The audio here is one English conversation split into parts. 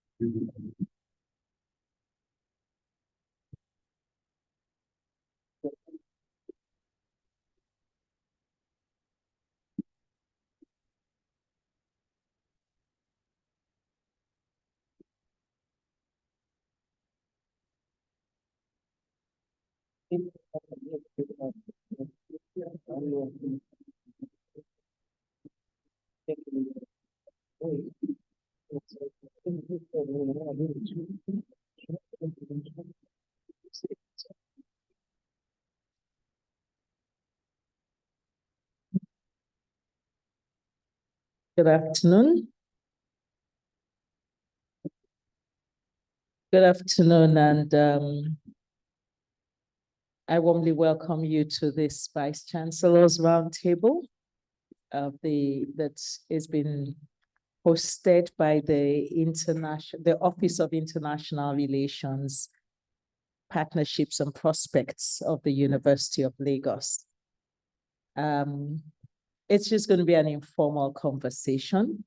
Good afternoon. Good afternoon, and I warmly welcome you to this Vice-Chancellors Roundtable that has been hosted by the Office of International Relations, Partnerships and Prospects of the University of Lagos. It's just going to be an informal conversation.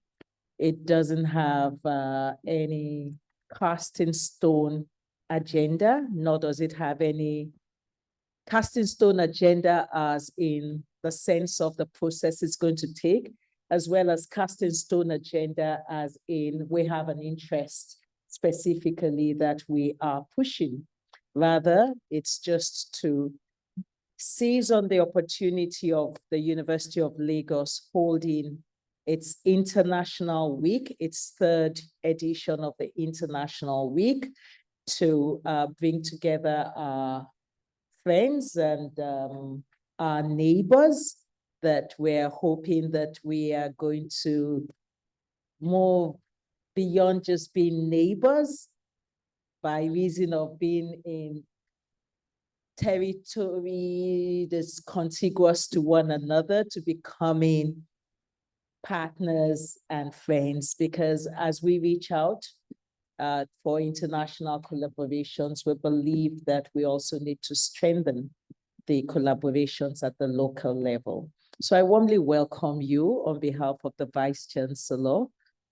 It doesn't have any cast in stone agenda, nor does it have any cast in stone agenda as in the sense of the process it's going to take, as well as cast in stone agenda as in we have an interest specifically that we are pushing. Rather, it's just to seize on the opportunity of the University of Lagos holding its International Week, its third edition of the International Week, to bring together our friends and our neighbors that we're hoping that we are going to move beyond just being neighbors by reason of being in territory that's contiguous to one another, to becoming partners and friends, because as we reach out for international collaborations, we believe that we also need to strengthen the collaborations at the local level. So I warmly welcome you on behalf of the Vice-Chancellor,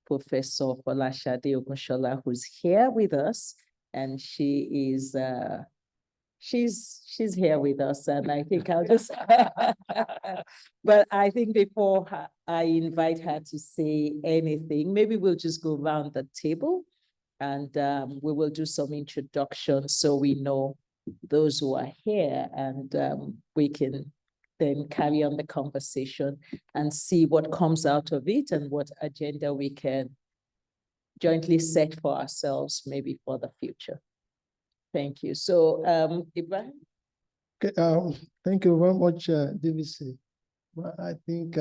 Professor Folashade Ogunshola, who's here with us, and she is she's here with us, and I think I'll just but I think before I invite her to say anything, maybe we'll just go around the table and we will do some introductions so we know those who are here, and we can then carry on the conversation and see what comes out of it and what agenda we can jointly set for ourselves, maybe for the future. Thank you. So, Ibrahim? Okay, thank you very much, DVC. Well, I think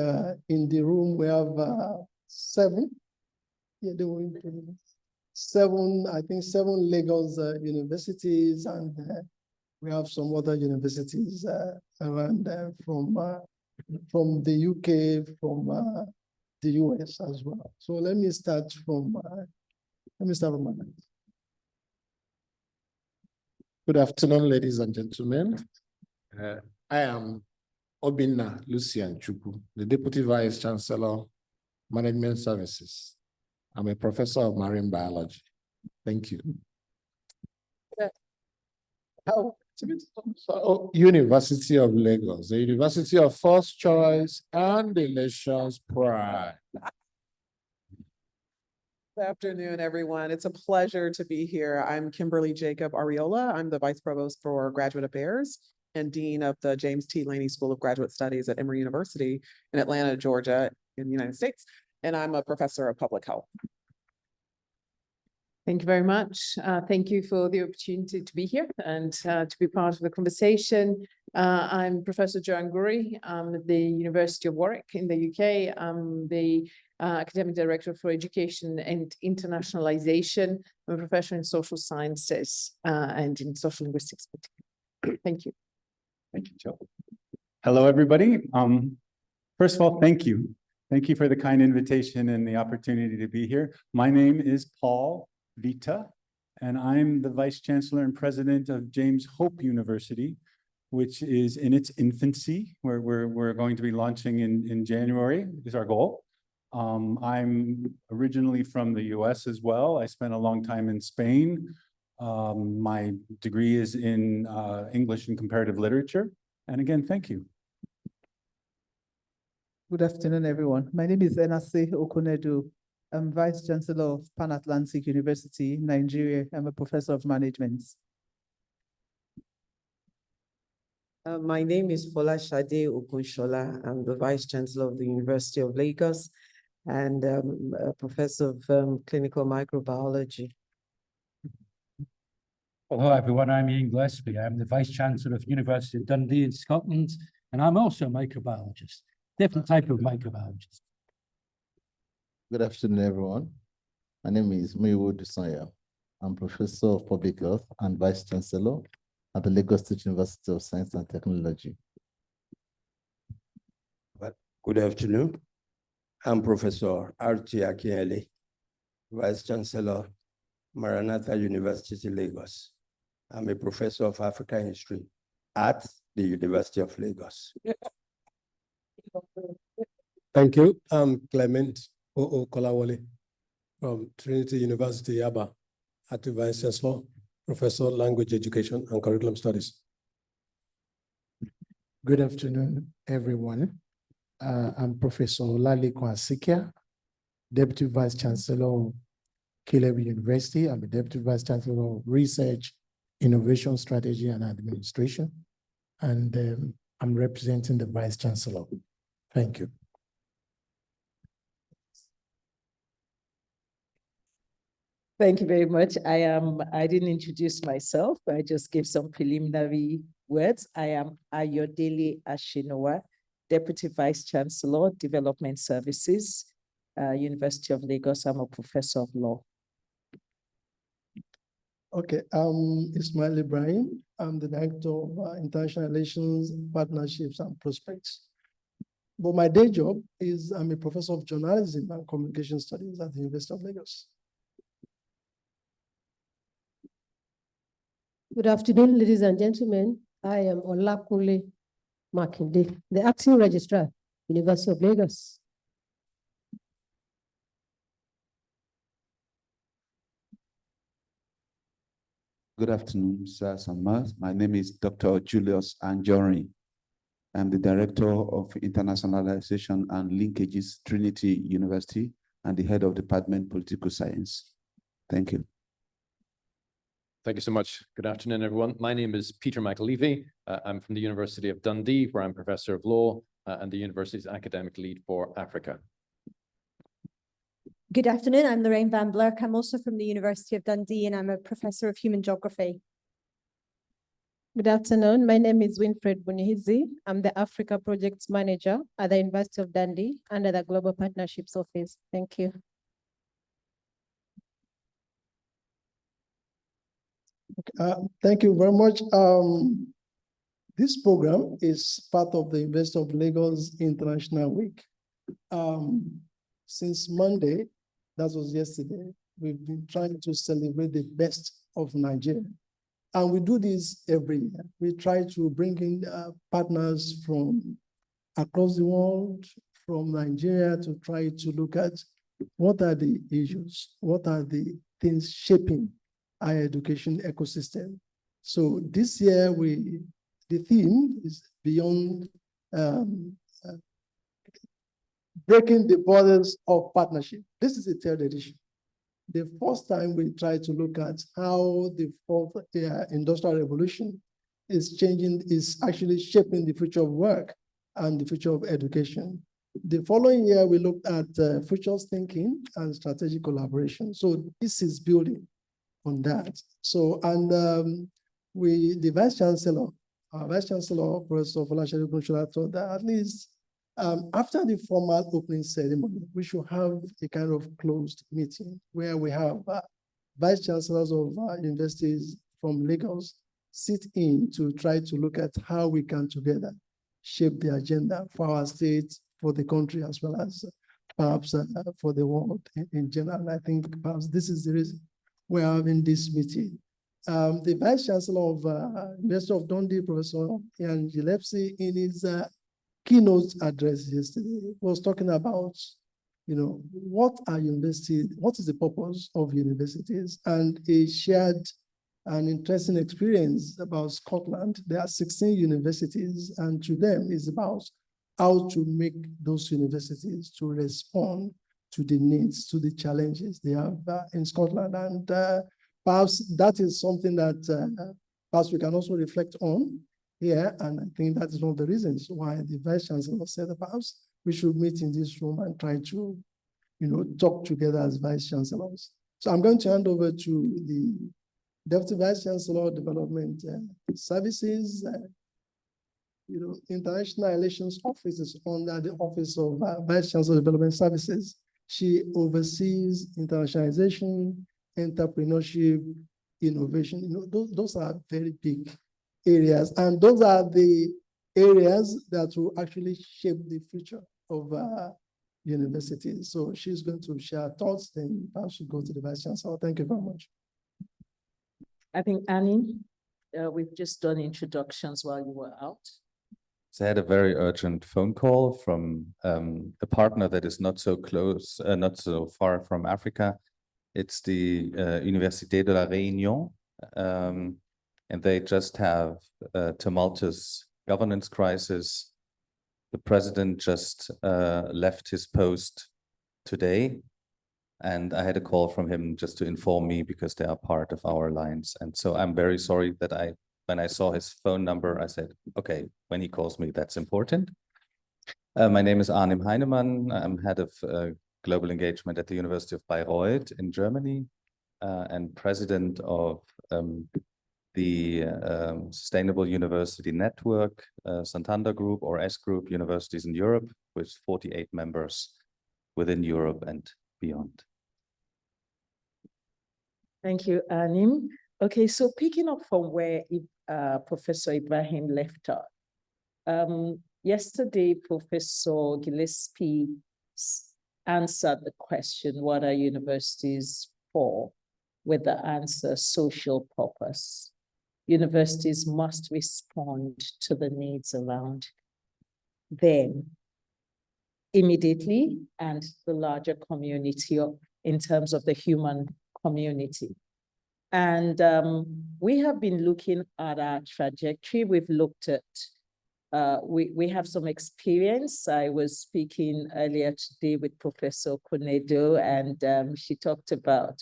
in the room we have 7. Yeah, seven Lagos universities, and we have some other universities around from the UK, from the US as well. So let me start from my Good afternoon, ladies and gentlemen. I am Obinna Lucian Chukwu, the Deputy Vice Chancellor, Management Services. I'm a professor of marine biology. Thank you. University of Lagos, the University of First Choice and the nation's pride. Good afternoon, everyone. It's a pleasure to be here. I'm Kimberly Jacob Ariola. I'm the Vice Provost for Graduate Affairs and Dean of the James T. Laney School of Graduate Studies at Emory University in Atlanta, Georgia, in the United States. And I'm a professor of public health. Thank you very much. Thank you for the opportunity to be here and to be part of the conversation. I'm Professor Joanne Guri. I'm at the University of Warwick in the UK. I'm the Academic Director for Education and Internationalization. I'm a professor in social sciences and in social linguistics. Thank you. Thank you, Jill. Hello, everybody. First of all, thank you. Thank you for the kind invitation and the opportunity to be here. My name is Paul Vita, and I'm the Vice Chancellor and President of James Hope University, which is in its infancy, where we're going to be launching in January, is our goal. I'm originally from the US as well. I spent a long time in Spain. My degree is in English and comparative literature. And again, thank you. Good afternoon, everyone. My name is Enase Okunedu. I'm Vice Chancellor of Pan Atlantic University, Nigeria. I'm a professor of management. My name is Folashade Okunshola. I'm the Vice Chancellor of the University of Lagos and a professor of clinical microbiology. Hello, everyone. I'm Ian Gillespie. I'm the Vice Chancellor of University of Dundee in Scotland, and I'm also a microbiologist, different type of microbiologist. Good afternoon, everyone. My name is Muyiwa Dusanya. I'm Professor of Public Health and Vice Chancellor at the Lagos State University of Science and Technology. Good afternoon. I'm Professor R.T. Akinyele, Vice Chancellor, Maranatha University, Lagos. I'm a professor of African history at the University of Lagos. Thank you. I'm Clement Kolawole from Trinity University, Yaba, at the Vice Chancellor, Professor Language Education and Curriculum Studies. Good afternoon, everyone. I'm Professor Olale Kwasikia, Deputy Vice Chancellor of Caleb University. I'm the Deputy Vice Chancellor of Research, Innovation, Strategy, and Administration. And I'm representing the Vice Chancellor. Thank you. Thank you very much. I didn't introduce myself. I just gave some preliminary words. I am Ayodele Ashinowa, Deputy Vice Chancellor, Development Services, University of Lagos. I'm a professor of law. Okay, Ismail Ibrahim. I'm the Director of International Relations, Partnerships, and Prospects. But my day job is I'm a professor of journalism and communication studies at the University of Lagos. Good afternoon, ladies and gentlemen. I am Olakunle Makinde, the Acting Registrar, University of Lagos. Good afternoon, Sir Samas. My name is Dr. Julius Anjorin. I'm the Director of Internationalization and Linkages, Trinity University, and the Head of Department Political Science. Thank you. Thank you so much. Good afternoon, everyone. My name is Peter McAlevey. I'm from the University of Dundee, where I'm Professor of Law and the university's academic lead for Africa. Good afternoon. I'm Lorraine Van Blerk. I'm also from the University of Dundee, and I'm a Professor of Human Geography. Good afternoon. My name is Winfred Bunihizi. I'm the Africa Projects Manager at the University of Dundee under the Global Partnerships Office. Thank you. Thank you very much. This program is part of the University of Lagos International Week. Since Monday, that was yesterday, we've been trying to celebrate the best of Nigeria. And we do this every year. We try to bring in partners from across the world, from Nigeria, to try to look at what are the issues, what are the things shaping our education ecosystem. So this year, the theme is beyond breaking the borders of partnership. This is the third edition. The first time we tried to look at how the fourth industrial revolution is actually shaping the future of work and the future of education. The following year, we looked at futures thinking and strategic collaboration. So this is building on that. So, and the our Vice Chancellor, Professor Folashade Ogunshola, thought that at least after the formal opening ceremony, we should have a kind of closed meeting where we have Vice Chancellors of universities from Lagos sit in to try to look at how we can together shape the agenda for our state, for the country, as well as perhaps for the world in general. I think perhaps this is the reason we're having this meeting. The Vice Chancellor of University of Dundee, Professor Ian Gillespie, in his keynote address yesterday, was talking about, what are universities, what is the purpose of universities? And he shared an interesting experience about Scotland. There are 16 universities, and to them it's about how to make those universities to respond to the needs, to the challenges they have in Scotland. And perhaps that is something that perhaps we can also reflect on here. And I think that is one of the reasons why the Vice Chancellor said perhaps we should meet in this room and try to, talk together as Vice Chancellors. So I'm going to hand over to the Deputy Vice Chancellor of Development Services, International Relations Office is under the Office of Vice Chancellor of Development Services. She oversees internationalization, entrepreneurship, innovation. Those are very big areas, and those are the areas that will actually shape the future of universities. So she's going to share thoughts, then I should go to the Vice Chancellor. Thank you very much. I think, Annie, we've just done introductions while you were out. So I had a very urgent phone call from a partner that is not so close, not so far from Africa. It's the Université de la Réunion, and they just have a tumultuous governance crisis. The president just left his post today, and I had a call from him just to inform me because they are part of our alliance. And so I'm very sorry that when I saw his phone number, I said, okay, when he calls me, that's important. My name is Arnim Heinemann. I'm head of global engagement at the University of Bayreuth in Germany, and president of the Sustainable University Network, Santander Group or S Group Universities in Europe, with 48 members within Europe and beyond. Thank you, Arnim. Okay, so picking up from where Professor Ibrahim left off. Yesterday, Professor Gillespie answered the question, what are universities for? With the answer, social purpose. Universities must respond to the needs around them immediately and the larger community in terms of the human community. And we have been looking at our trajectory. We've looked at, we have some experience. I was speaking earlier today with Professor Konedo, and she talked about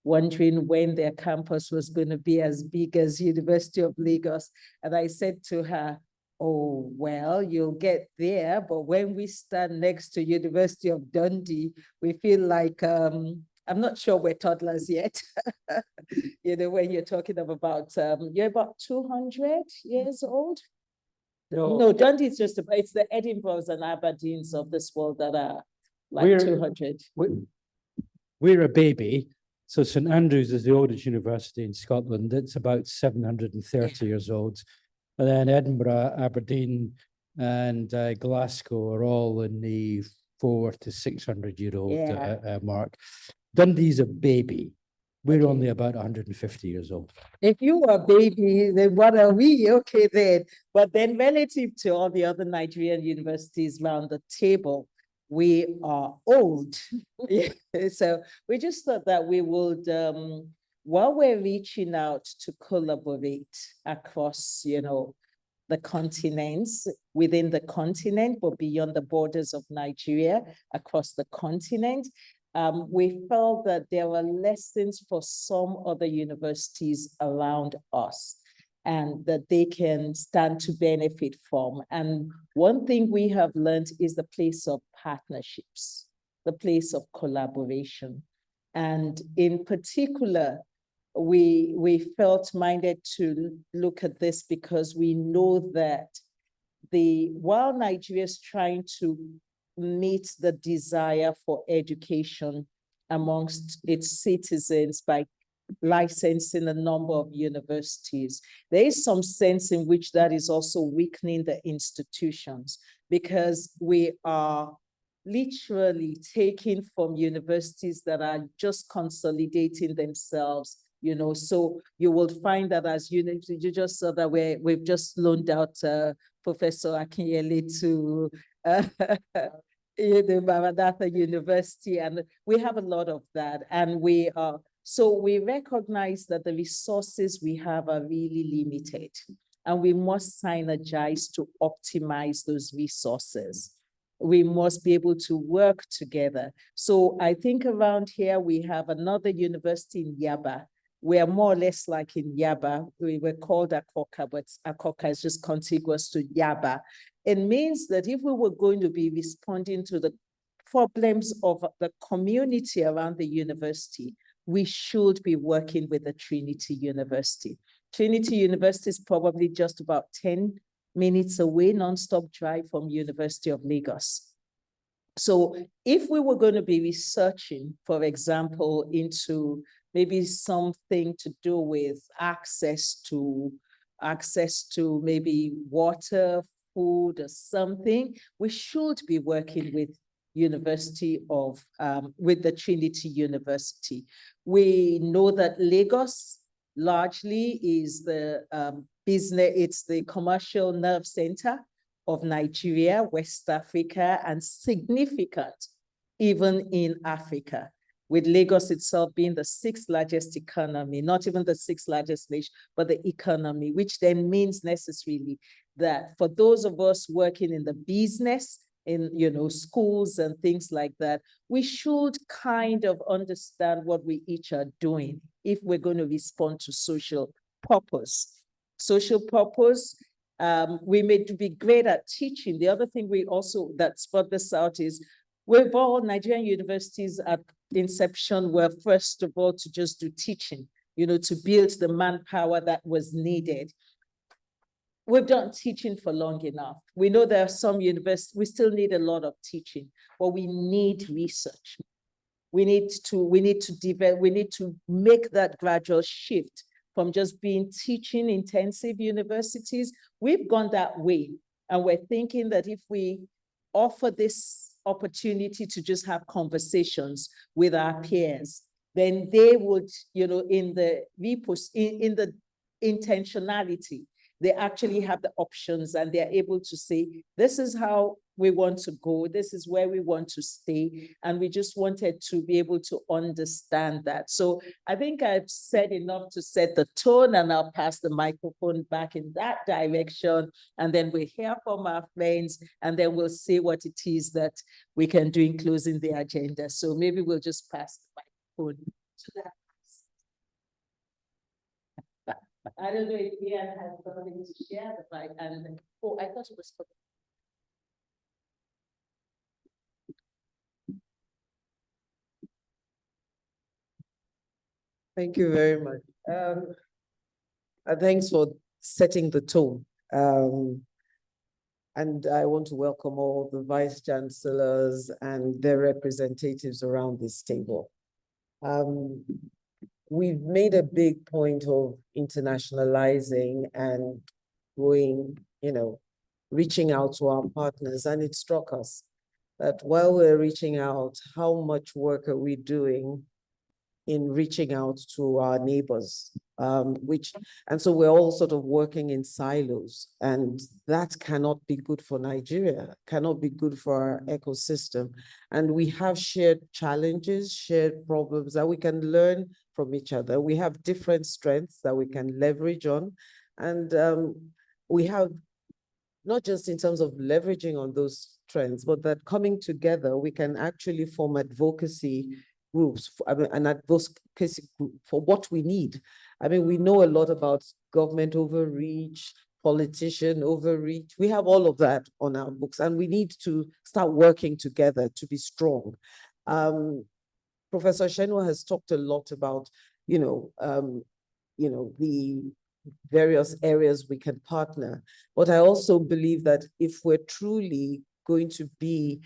wondering when their campus was going to be as big as University of Lagos. And I said to her, oh, well, you'll get there, but when we stand next to University of Dundee, we feel like, I'm not sure we're toddlers yet. When you're talking about, you're about 200 years old? No, Dundee is just about, it's the Edinburghs and Aberdeens of this world that are like 200. We're a baby. So St Andrews is the oldest university in Scotland. It's about 730 years old. And then Edinburgh, Aberdeen, and Glasgow are all in the 400 to 600-year-old mark. Dundee's a baby. We're only about 150 years old. If you were a baby, then what are we? Okay, then. But then relative to all the other Nigerian universities around the table, we are old. So we just thought that we would, while we're reaching out to collaborate across, the continents, within the continent, but beyond the borders of Nigeria, across the continent, we felt that there were lessons for some other universities around us and that they can stand to benefit from. And one thing we have learned is the place of partnerships, the place of collaboration. And in particular, we felt minded to look at this because we know that while Nigeria is trying to meet the desire for education amongst its citizens by licensing a number of universities, there is some sense in which that is also weakening the institutions, because we are literally taking from universities that are just consolidating themselves, you know. So you will find that as you just saw that we've just loaned out Professor Akinyele to the Maranatha University, and we have a lot of that. And so we recognize that the resources we have are really limited, and we must synergize to optimize those resources. We must be able to work together. So I think around here we have another university in Yaba. We are more or less like in Yaba. We were called Akoka, but Akoka is just contiguous to Yaba. It means that if we were going to be responding to the problems of the community around the university, we should be working with the Trinity University. Trinity University is probably just about 10 minutes away, non-stop drive from University of Lagos. So if we were going to be researching, for example, into maybe something to do with access to maybe water, food, or something, we should be working with with the Trinity University. We know that Lagos largely is the it's the commercial nerve center of Nigeria, West Africa, and significant even in Africa, with Lagos itself being the 6th largest economy, not even the 6th largest nation, but the economy, which then means necessarily that for those of us working in the business, in schools and things like that, we should kind of understand what we each are doing if we're going to respond to social purpose. Social purpose, we may be great at teaching. The other thing we also that spot this out is we've all Nigerian universities at inception were first of all to just do teaching, to build the manpower that was needed. We've done teaching for long enough. We know there are some universities, we still need a lot of teaching, but we need research. We need to develop, we need to make that gradual shift from just being teaching intensive universities. We've gone that way, and we're thinking that if we offer this opportunity to just have conversations with our peers, then they would, in the intentionality, they actually have the options and they're able to say, this is how we want to go, this is where we want to stay. And we just wanted to be able to understand that. So I think I've said enough to set the tone, and I'll pass the microphone back in that direction. And then we'll hear from our friends, and then we'll see what it is that we can do in closing the agenda. So maybe we'll just pass the microphone to that. I don't know if Ian has something to share, but I thought it was for Thank you very much. Thanks for setting the tone. And I want to welcome all the vice-chancellors and their representatives around this table. We've made a big point of internationalizing and going, reaching out to our partners, and it struck us that while we're reaching out, how much work are we doing in reaching out to our neighbors, and so we're all sort of working in silos, and that cannot be good for Nigeria, cannot be good for our ecosystem. And we have shared challenges, shared problems that we can learn from each other. We have different strengths that we can leverage on, and we have not just in terms of leveraging on those trends, but that coming together, we can actually form advocacy groups, an advocacy group for what we need. We know a lot about government overreach, politician overreach. We have all of that on our books, and we need to start working together to be strong. Professor Shenwa has talked a lot about the various areas we can partner. But I also believe that if we're truly going to be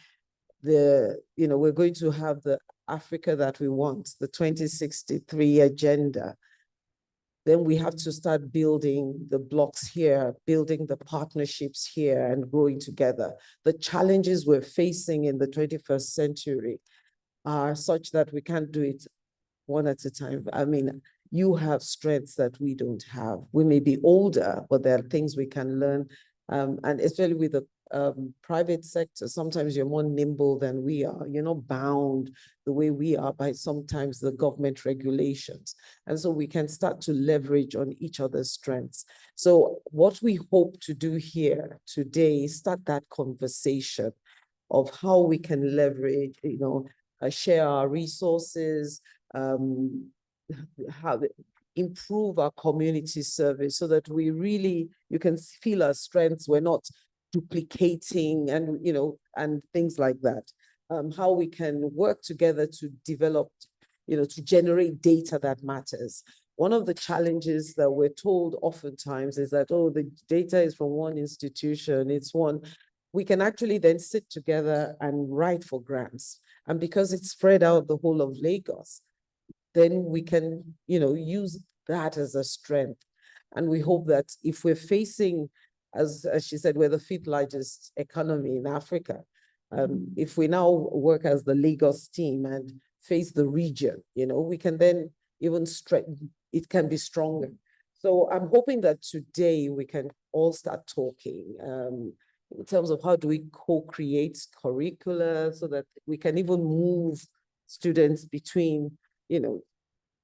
we're going to have the Africa that we want, the 2063 agenda, then we have to start building the blocks here, building the partnerships here and growing together. The challenges we're facing in the 21st century are such that we can't do it one at a time. I mean, you have strengths that we don't have. We may be older, but there are things we can learn. And especially with the private sector, sometimes you're more nimble than we are. You're not bound the way we are by sometimes the government regulations. And so we can start to leverage on each other's strengths. So what we hope to do here today is start that conversation of how we can leverage, share our resources, how improve our community service so that you can feel our strengths. We're not duplicating and things like that. How we can work together to develop, to generate data that matters. One of the challenges that we're told oftentimes is that, oh, the data is from one institution, we can actually then sit together and write for grants. And because it's spread out the whole of Lagos, then we can, use that as a strength. And we hope that if we're facing, as she said, we're the 5th largest economy in Africa. If we now work as the Lagos team and face the region, we can then even strengthen, it can be stronger. So I'm hoping that today we can all start talking in terms of how do we co-create curricula so that we can even move students between,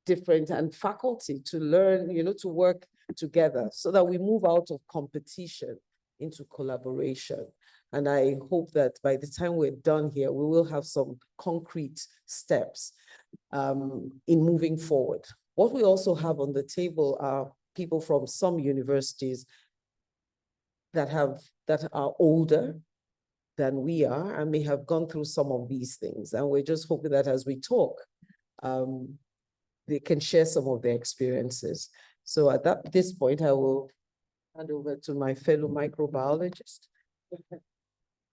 different and faculty to learn, to work together so that we move out of competition into collaboration. And I hope that by the time we're done here, we will have some concrete steps in moving forward. What we also have on the table are people from some universities that are older than we are and may have gone through some of these things. And we're just hoping that as we talk, they can share some of their experiences. So at this point, I will hand over to my fellow microbiologist so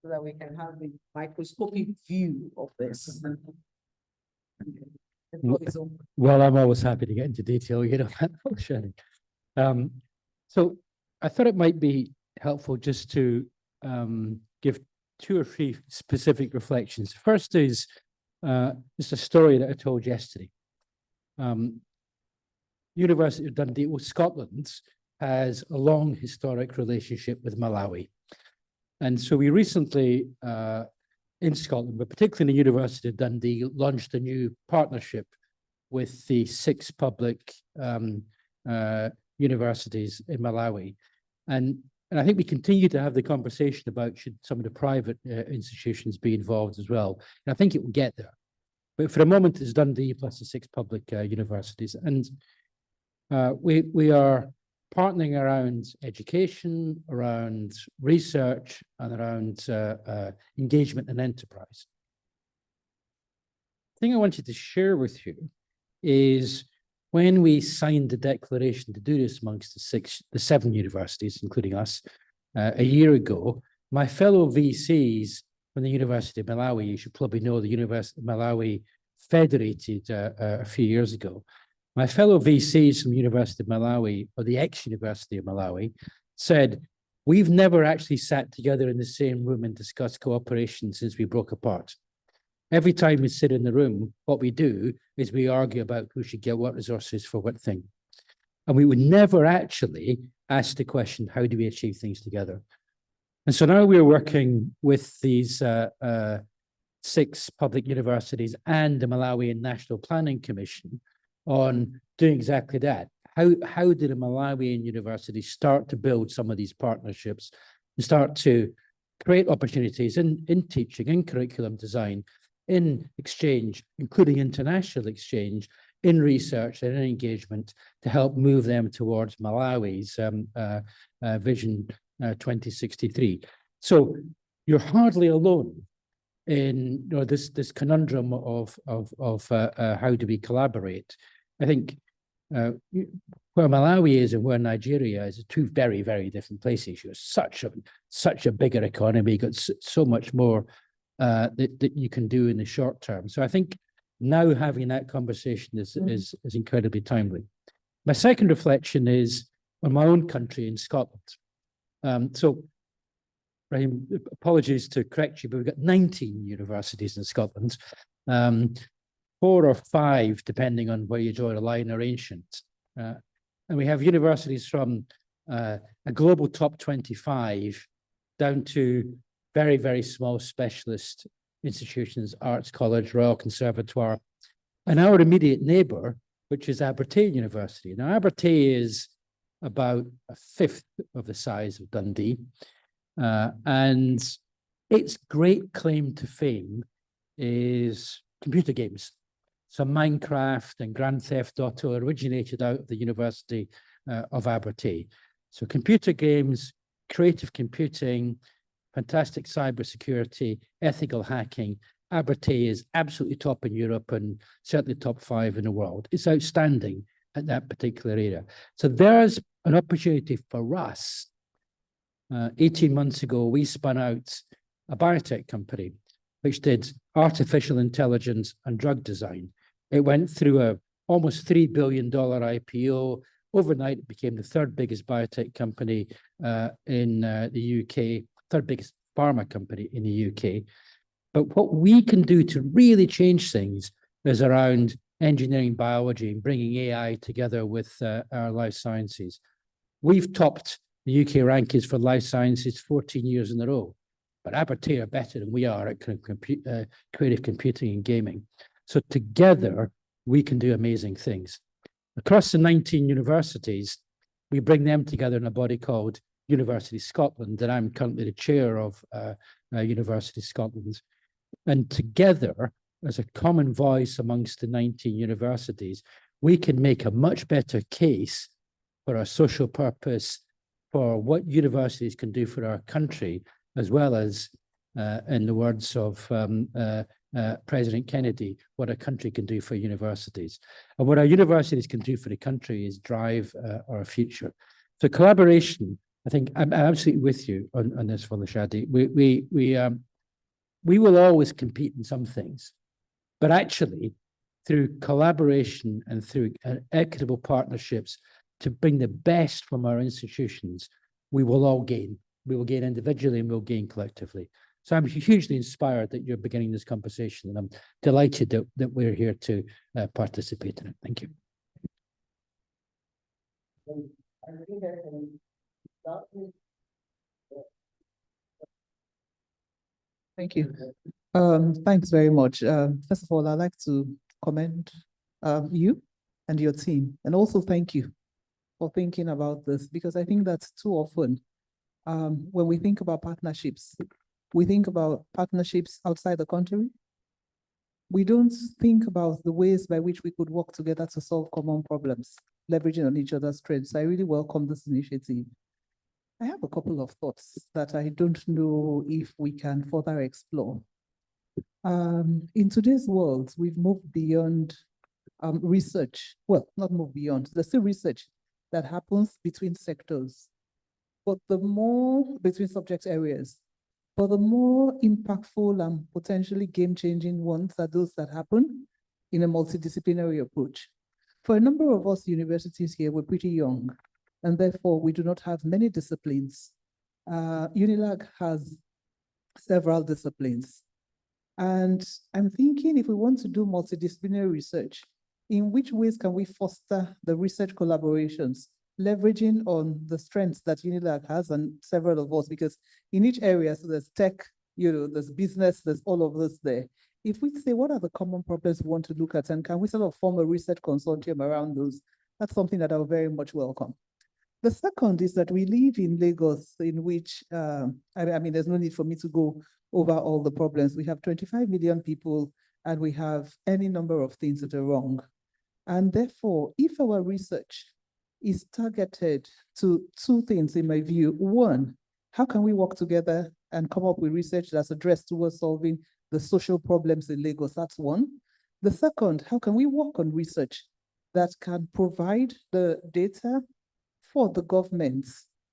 that we can have the microscopic view of this. Well, I'm always happy to get into detail, sharing. So I thought it might be helpful just to give 2 or 3 specific reflections. First is just a story that I told yesterday. University of Dundee, Scotland, has a long historic relationship with Malawi. And so we recently, in Scotland, but particularly in the University of Dundee, launched a new partnership with the 6 public universities in Malawi. And I think we continue to have the conversation about should some of the private institutions be involved as well. And I think it will get there. But for a moment, it's Dundee plus the 6 public universities. And we are partnering around education, around research, and around engagement and enterprise. The thing I wanted to share with you is when we signed the declaration to do this amongst the 7 universities, including us, a year ago, my fellow VCs from the University of Malawi, you should probably know the University of Malawi federated a few years ago. My fellow VCs from the University of Malawi, or the ex-University of Malawi, said, we've never actually sat together in the same room and discussed cooperation since we broke apart. Every time we sit in the room, what we do is we argue about who should get what resources for what thing. And we would never actually ask the question, how do we achieve things together? And so now we're working with these 6 public universities and the Malawian National Planning Commission on doing exactly that. How did a Malawian university start to build some of these partnerships and start to create opportunities in teaching, in curriculum design, in exchange, including international exchange, in research and in engagement to help move them towards Malawi's Vision 2063. So you're hardly alone in this conundrum of how do we collaborate. I think where Malawi is and where Nigeria is, are two very, very different places. You're such a bigger economy, got so much more that you can do in the short term. So I think now having that conversation is incredibly timely. My second reflection is on my own country in Scotland. So, Raheem, apologies to correct you, but we've got 19 universities in Scotland. 4 or 5, depending on where you draw the line, are ancient. And we have universities from a global top 25 down to very, very small specialist institutions, Arts College, Royal Conservatoire, and our immediate neighbour, which is Abertay University. Now, Abertay is about a fifth of the size of Dundee, and its great claim to fame is computer games. So Minecraft and Grand Theft Auto originated out of the University of Abertay. So computer games, creative computing, fantastic cybersecurity, ethical hacking. Abertay is absolutely top in Europe and certainly top 5 in the world. It's outstanding at that particular area. So there's an opportunity for us. 18 months ago, we spun out a biotech company which did artificial intelligence and drug design. It went through a almost $3 billion IPO. Overnight, it became the 3rd biggest biotech company in the UK, 3rd biggest pharma company in the UK. But what we can do to really change things is around engineering, biology, and bringing AI together with our life sciences. We've topped the UK rankings for life sciences 14 years in a row, but Abertay are better than we are at creative computing and gaming. So together, we can do amazing things. Across the 19 universities, we bring them together in a body called University Scotland, and I'm currently the chair of University Scotland. And together, as a common voice amongst the 19 universities, we can make a much better case for our social purpose, for what universities can do for our country, as well as, in the words of President Kennedy, what a country can do for universities. And what our universities can do for the country is drive our future. So collaboration, I think I'm absolutely with you on this one, Shadi. We will always compete in some things, but actually through collaboration and through equitable partnerships to bring the best from our institutions, we will all gain. We will gain individually and we'll gain collectively. So I'm hugely inspired that you're beginning this conversation, and I'm delighted that we're here to participate in it. Thank you. Thank you. Thanks very much. First of all, I'd like to commend you and your team, and also thank you for thinking about this, because I think that too often when we think about partnerships, we think about partnerships outside the country. We don't think about the ways by which we could work together to solve common problems, leveraging on each other's strengths. I really welcome this initiative. I have a couple of thoughts that I don't know if we can further explore. In today's world, we've moved beyond research. Well, not moved beyond, there's still research that happens between sectors, but the more between subject areas, but the more impactful and potentially game-changing ones are those that happen in a multidisciplinary approach. For a number of us universities here, we're pretty young, and therefore we do not have many disciplines. Unilag has several disciplines. And I'm thinking, if we want to do multidisciplinary research, in which ways can we foster the research collaborations, leveraging on the strengths that Unilag has and several of us, because in each area, so there's tech, there's business, there's all of this there. If we say, what are the common problems we want to look at, and can we sort of form a research consortium around those? That's something that I would very much welcome. The second is that we live in Lagos, in which, I mean, there's no need for me to go over all the problems. We have 25 million people, and we have any number of things that are wrong. And therefore, if our research is targeted to 2 things, in my view. 1, how can we work together and come up with research that's addressed towards solving the social problems in Lagos? That's 1. The second, how can we work on research that can provide the data for the government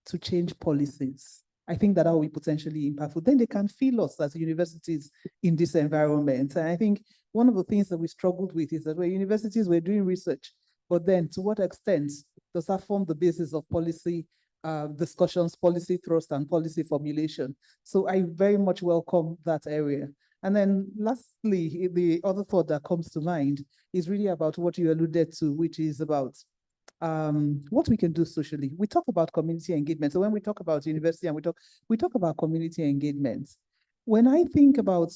to change policies. I think that will be potentially impactful. Then they can feel us as universities in this environment. And I think one of the things that we struggled with is that where universities were doing research, but then to what extent does that form the basis of policy discussions, policy thrust, and policy formulation? So I very much welcome that area. And then lastly, the other thought that comes to mind is really about what you alluded to, which is about what we can do socially. We talk about community engagement. So when we talk about university and we talk about community engagement, when I think about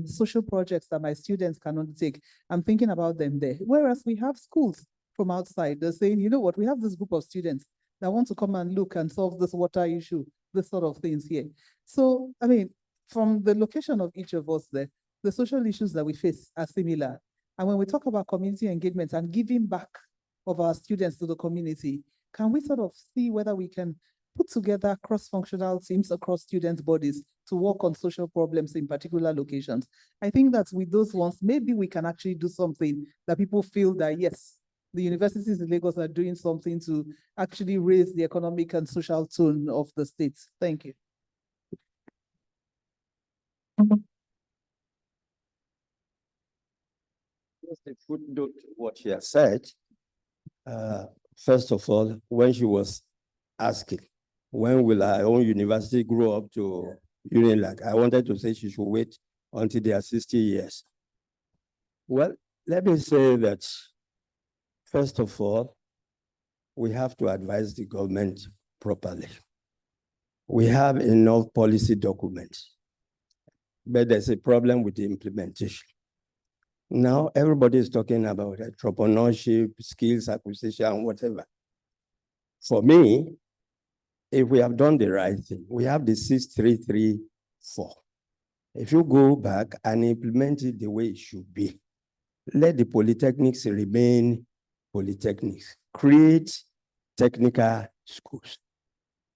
social projects that my students can undertake, I'm thinking about them there. Whereas we have schools from outside, they're saying, you know what, we have this group of students that want to come and look and solve this water issue, this sort of things here. So, I mean, from the location of each of us there, the social issues that we face are similar. And when we talk about community engagement and giving back of our students to the community, can we sort of see whether we can put together cross-functional teams across student bodies to work on social problems in particular locations? I think that with those ones, maybe we can actually do something that people feel that, yes, the universities in Lagos are doing something to actually raise the economic and social tone of the state. Thank you. Just a footnote to what she has said. First of all, when she was asking, when will our own university grow up to Unilag, I wanted to say she should wait until they are 60 years. Well, let me say that, first of all, we have to advise the government properly. We have enough policy documents, but there's a problem with the implementation. Now, everybody is talking about entrepreneurship, skills acquisition, whatever. For me, if we have done the right thing, we have the 6334. If you go back and implement it the way it should be, let the polytechnics remain polytechnics, create technical schools.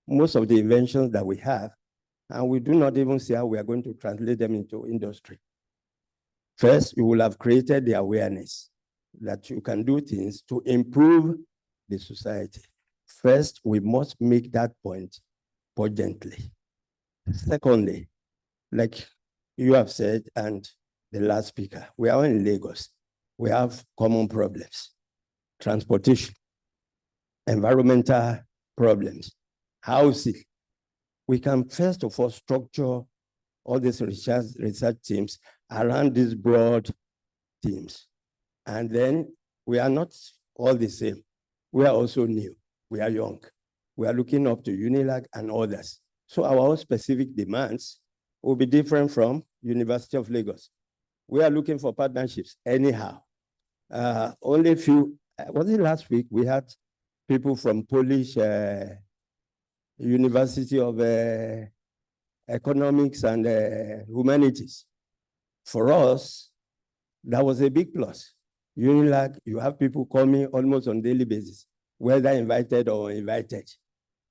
Most of the inventions that we have, and we do not even see how we are going to translate them into industry. First, you will have created the awareness that you can do things to improve the society. First, we must make that point urgently. Secondly, like you have said, and the last speaker, we are in Lagos. We have common problems: transportation, environmental problems, housing. We can first of all structure all these research teams around these broad themes. And then we are not all the same. We are also new. We are young. We are looking up to Unilag and others. So our own specific demands will be different from University of Lagos. We are looking for partnerships anyhow. Only a few, was it last week? We had people from Polish University of Economics and Humanities. For us, that was a big plus. Unilag, you have people coming almost on a daily basis, whether invited or invited.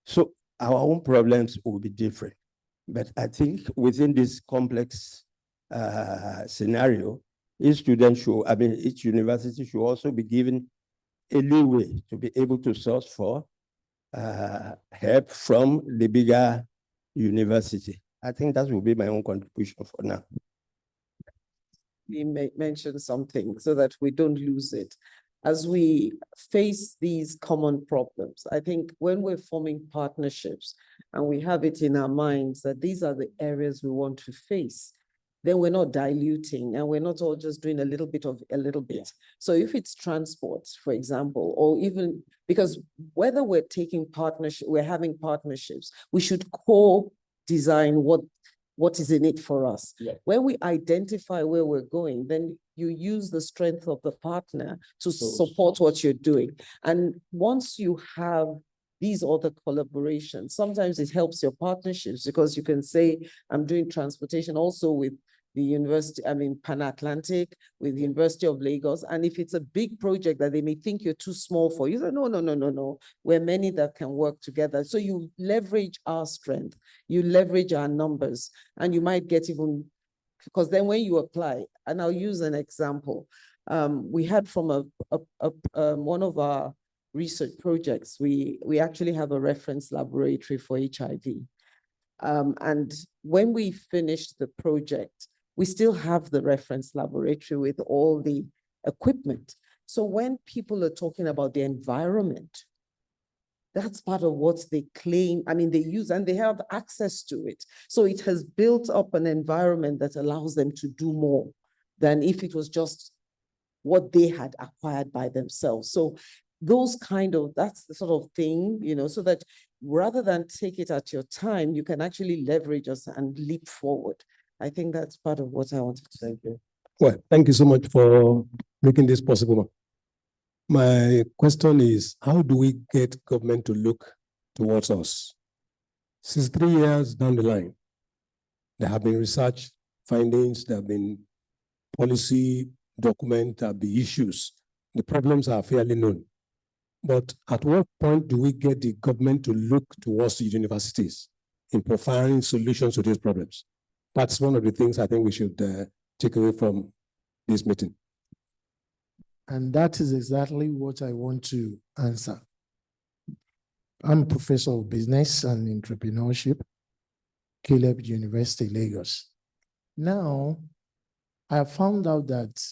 So our own problems will be different. But I think within this complex scenario, each university should also be given a leeway to be able to source for help from the bigger university. I think that will be my own contribution for now. We may mention something so that we don't lose it. As we face these common problems, I think when we're forming partnerships and we have it in our minds that these are the areas we want to face, then we're not diluting and we're not all just doing a little bit of a little bit. So if it's transport, for example, or even because whether we're taking partnership, we're having partnerships, we should co-design what is in it for us. Yeah. When we identify where we're going, then you use the strength of the partner to support what you're doing. And once you have these other collaborations, sometimes it helps your partnerships because you can say, I'm doing transportation also with the university, Pan-Atlantic, with the University of Lagos. And if it's a big project that they may think you're too small for, you say, no. We're many that can work together. So you leverage our strength, you leverage our numbers, and you might get even, because then when you apply, and I'll use an example, We had from one of our research projects, we actually have a reference laboratory for HIV. And when we finished the project, we still have the reference laboratory with all the equipment. So when people are talking about the environment, that's part of what they claim. I mean, they use and they have access to it. So it has built up an environment that allows them to do more than if it was just what they had acquired by themselves. So those that's the sort of thing, so that rather than take it at your time, you can actually leverage us and leap forward. I think that's part of what I wanted to say. Well, thank you so much for making this possible. My question is, how do we get government to look towards us? Since 3 years down the line, there have been research findings, there have been policy documents, there have been issues. The problems are fairly known. But at what point do we get the government to look towards the universities in providing solutions to these problems? That's one of the things I think we should take away from this meeting. And that is exactly what I want to answer. I'm a professor of business and entrepreneurship, Caleb University, Lagos. Now, I found out that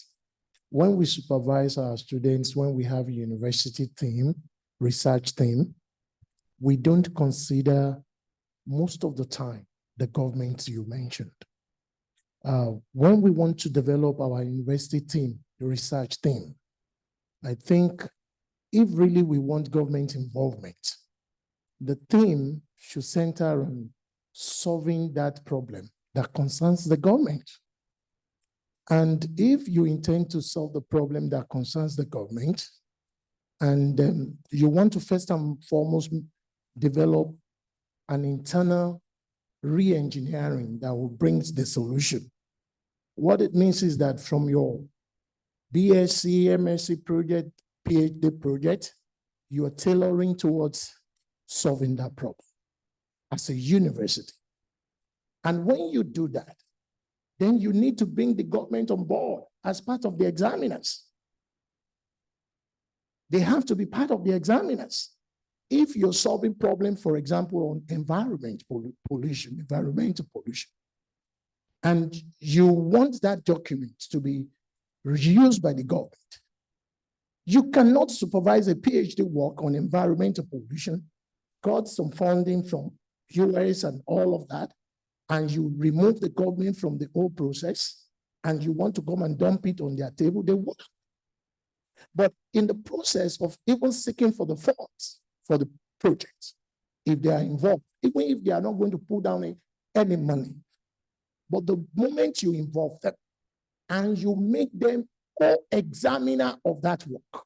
when we supervise our students, when we have a university team, research team, we don't consider most of the time the government you mentioned. When we want to develop our university team, the research team, I think if really we want government involvement, the team should center on solving that problem that concerns the government. And if you intend to solve the problem that concerns the government, and you want to first and foremost develop an internal re-engineering that will bring the solution. What it means is that from your BSc, MSc project, PhD project, you are tailoring towards solving that problem as a university. And when you do that, then you need to bring the government on board as part of the examiners. They have to be part of the examiners. If you're solving problems, for example, on environmental pollution, and you want that document to be used by the government, you cannot supervise a PhD work on environmental pollution, got some funding from US and all of that, and you remove the government from the whole process, and you want to come and dump it on their table, they won't. But in the process of even seeking for the funds for the projects, if they are involved, even if they are not going to put down any money, but the moment you involve them and you make them co-examiner of that work,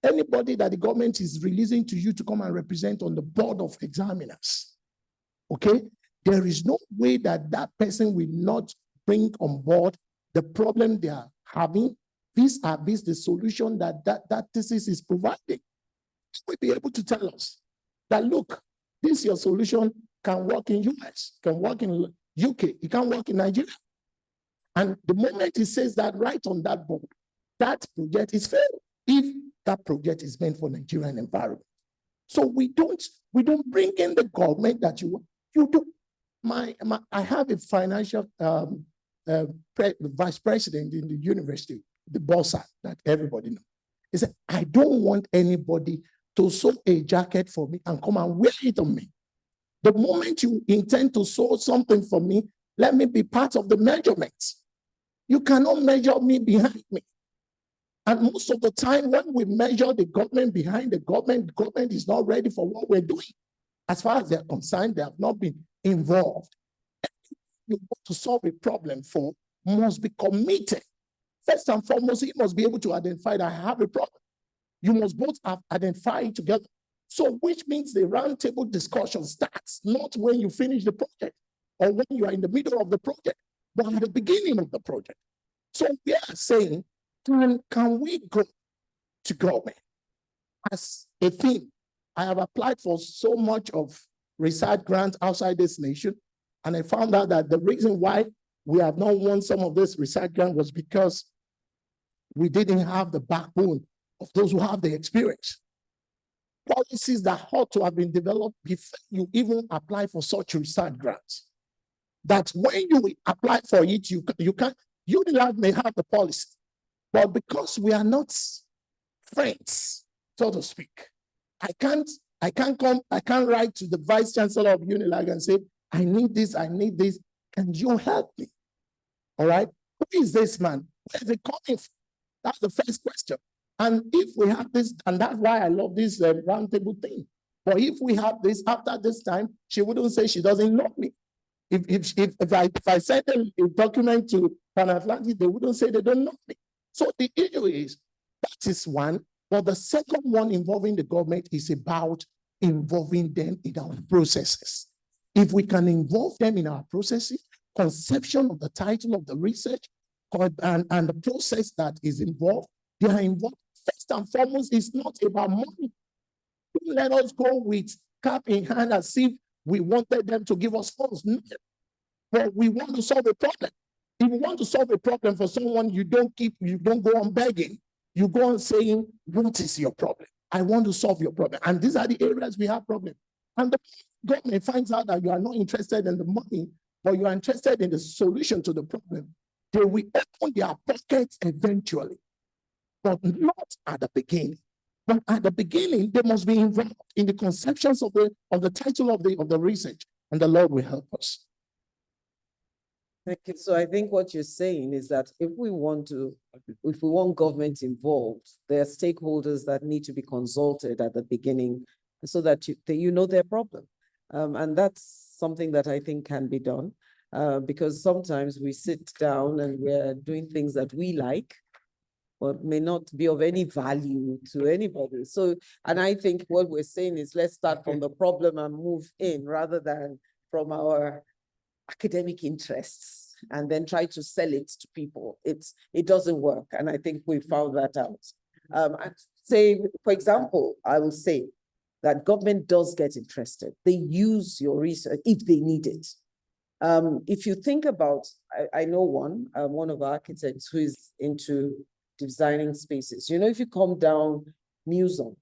anybody that the government is releasing to you to come and represent on the board of examiners, okay, there is no way that that person will not bring on board the problem they are having. These are the solution that thesis is providing. We'll be able to tell us that, look, this your solution can work in US, can work in UK, it can work in Nigeria. And the moment it says that right on that board, that project is failed if that project is meant for Nigerian environment. So we don't bring in the government that you do. I have a financial vice president in the university, the bossa that everybody knows. He said, I don't want anybody to sew a jacket for me and come and wear it on me. The moment you intend to sew something for me, let me be part of the measurements. You cannot measure me behind me. And most of the time when we measure the government behind the government is not ready for what we're doing. As far as they're concerned, they have not been involved. You want to solve a problem for must be committed. First and foremost, he must be able to identify that I have a problem. You must both have identified together. So which means the roundtable discussion starts not when you finish the project or when you are in the middle of the project, but at the beginning of the project. So we are saying, can we go to government as a team? I have applied for so much of research grants outside this nation, and I found out that the reason why we have not won some of this research grant was because we didn't have the backbone of those who have the experience. Policies that ought to have been developed before you even apply for such research grants. That when you apply for it, you can Unilag may have the policy, but because we are not friends, so to speak, I can't write to the Vice-Chancellor of Unilag and say, I need this, can you help me? All right, who is this man? Where is it coming from? That's the first question. And if we have this, and that's why I love this roundtable thing. But if we have this after this time, she wouldn't say she doesn't know me. If I send them a document to Pan Atlantic, they wouldn't say they don't know me. So the issue is, that is one. But the second one involving the government is about involving them in our processes. If we can involve them in our processes, conception of the title of the research and the process that is involved, they are involved. First and foremost, it's not about money. Don't let us go with cap in hand as if we wanted them to give us funds. No. But we want to solve a problem. If you want to solve a problem for someone, you don't go on begging. You go on saying, what is your problem? I want to solve your problem. And these are the areas we have problems. And the government finds out that you are not interested in the money, but you are interested in the solution to the problem. They will open their pockets eventually, but not at the beginning. But at the beginning, they must be involved in the conceptions of the title of the research, and the Lord will help us. Thank you. So I think what you're saying is that if we want government involved, there are stakeholders that need to be consulted at the beginning so that you know their problem. And that's something that I think can be done because sometimes we sit down and we're doing things that we like, but may not be of any value to anybody. So, and I think what we're saying is let's start from the problem and move in rather than from our academic interests and then try to sell it to people. It doesn't work. And I think we found that out. I'd say, for example, I will say that government does get interested. They use your research if they need it. If you think about, I know one of our architects who is into designing spaces. You know, if you come down Newsom,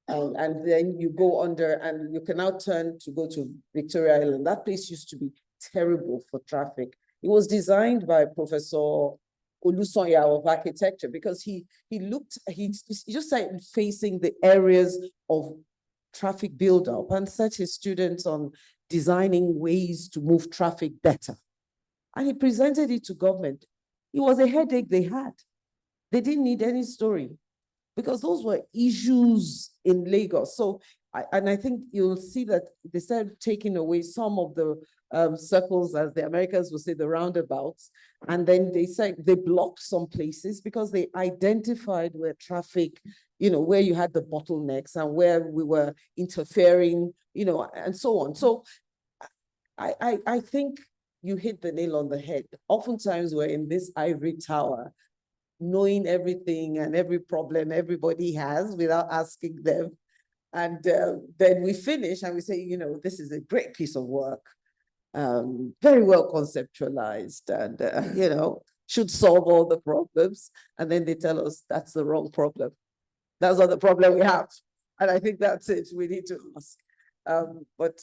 and then you go under and you can now turn to go to Victoria Island. That place used to be terrible for traffic. It was designed by Professor Olusonya of architecture because he just started facing the areas of traffic buildup and set his students on designing ways to move traffic better. And he presented it to government. It was a headache they had. They didn't need any story, because those were issues in Lagos. So, I think you'll see that they started taking away some of the circles, as the Americans would say, the roundabouts. And then they said they blocked some places because they identified where traffic, where you had the bottlenecks and where we were interfering, and so on. So I think you hit the nail on the head. Oftentimes we're in this ivory tower, knowing everything and every problem everybody has without asking them. And then we finish and we say, this is a great piece of work, very well conceptualized and, should solve all the problems. And then they tell us that's the wrong problem. That's not the problem we have. And I think that's it. We need to ask. But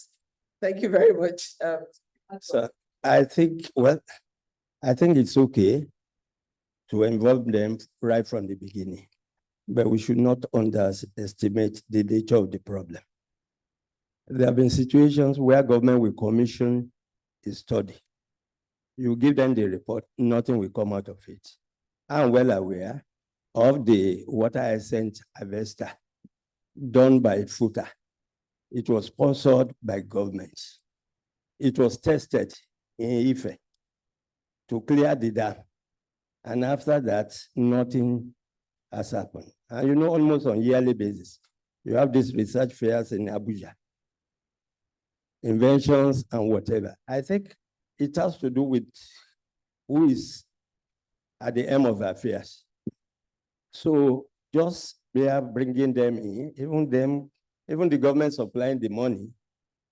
thank you very much. So I think it's okay to involve them right from the beginning, but we should not underestimate the nature of the problem. There have been situations where government will commission a study. You give them the report, nothing will come out of it. I'm well aware of the water ascent harvester done by FUTA. It was sponsored by government. It was tested in Ife to clear the dam. And after that, nothing has happened. And almost on a yearly basis, you have these research fairs in Abuja, inventions and whatever. I think it has to do with who is at the end of affairs. So just bringing them in, even the government supplying the money,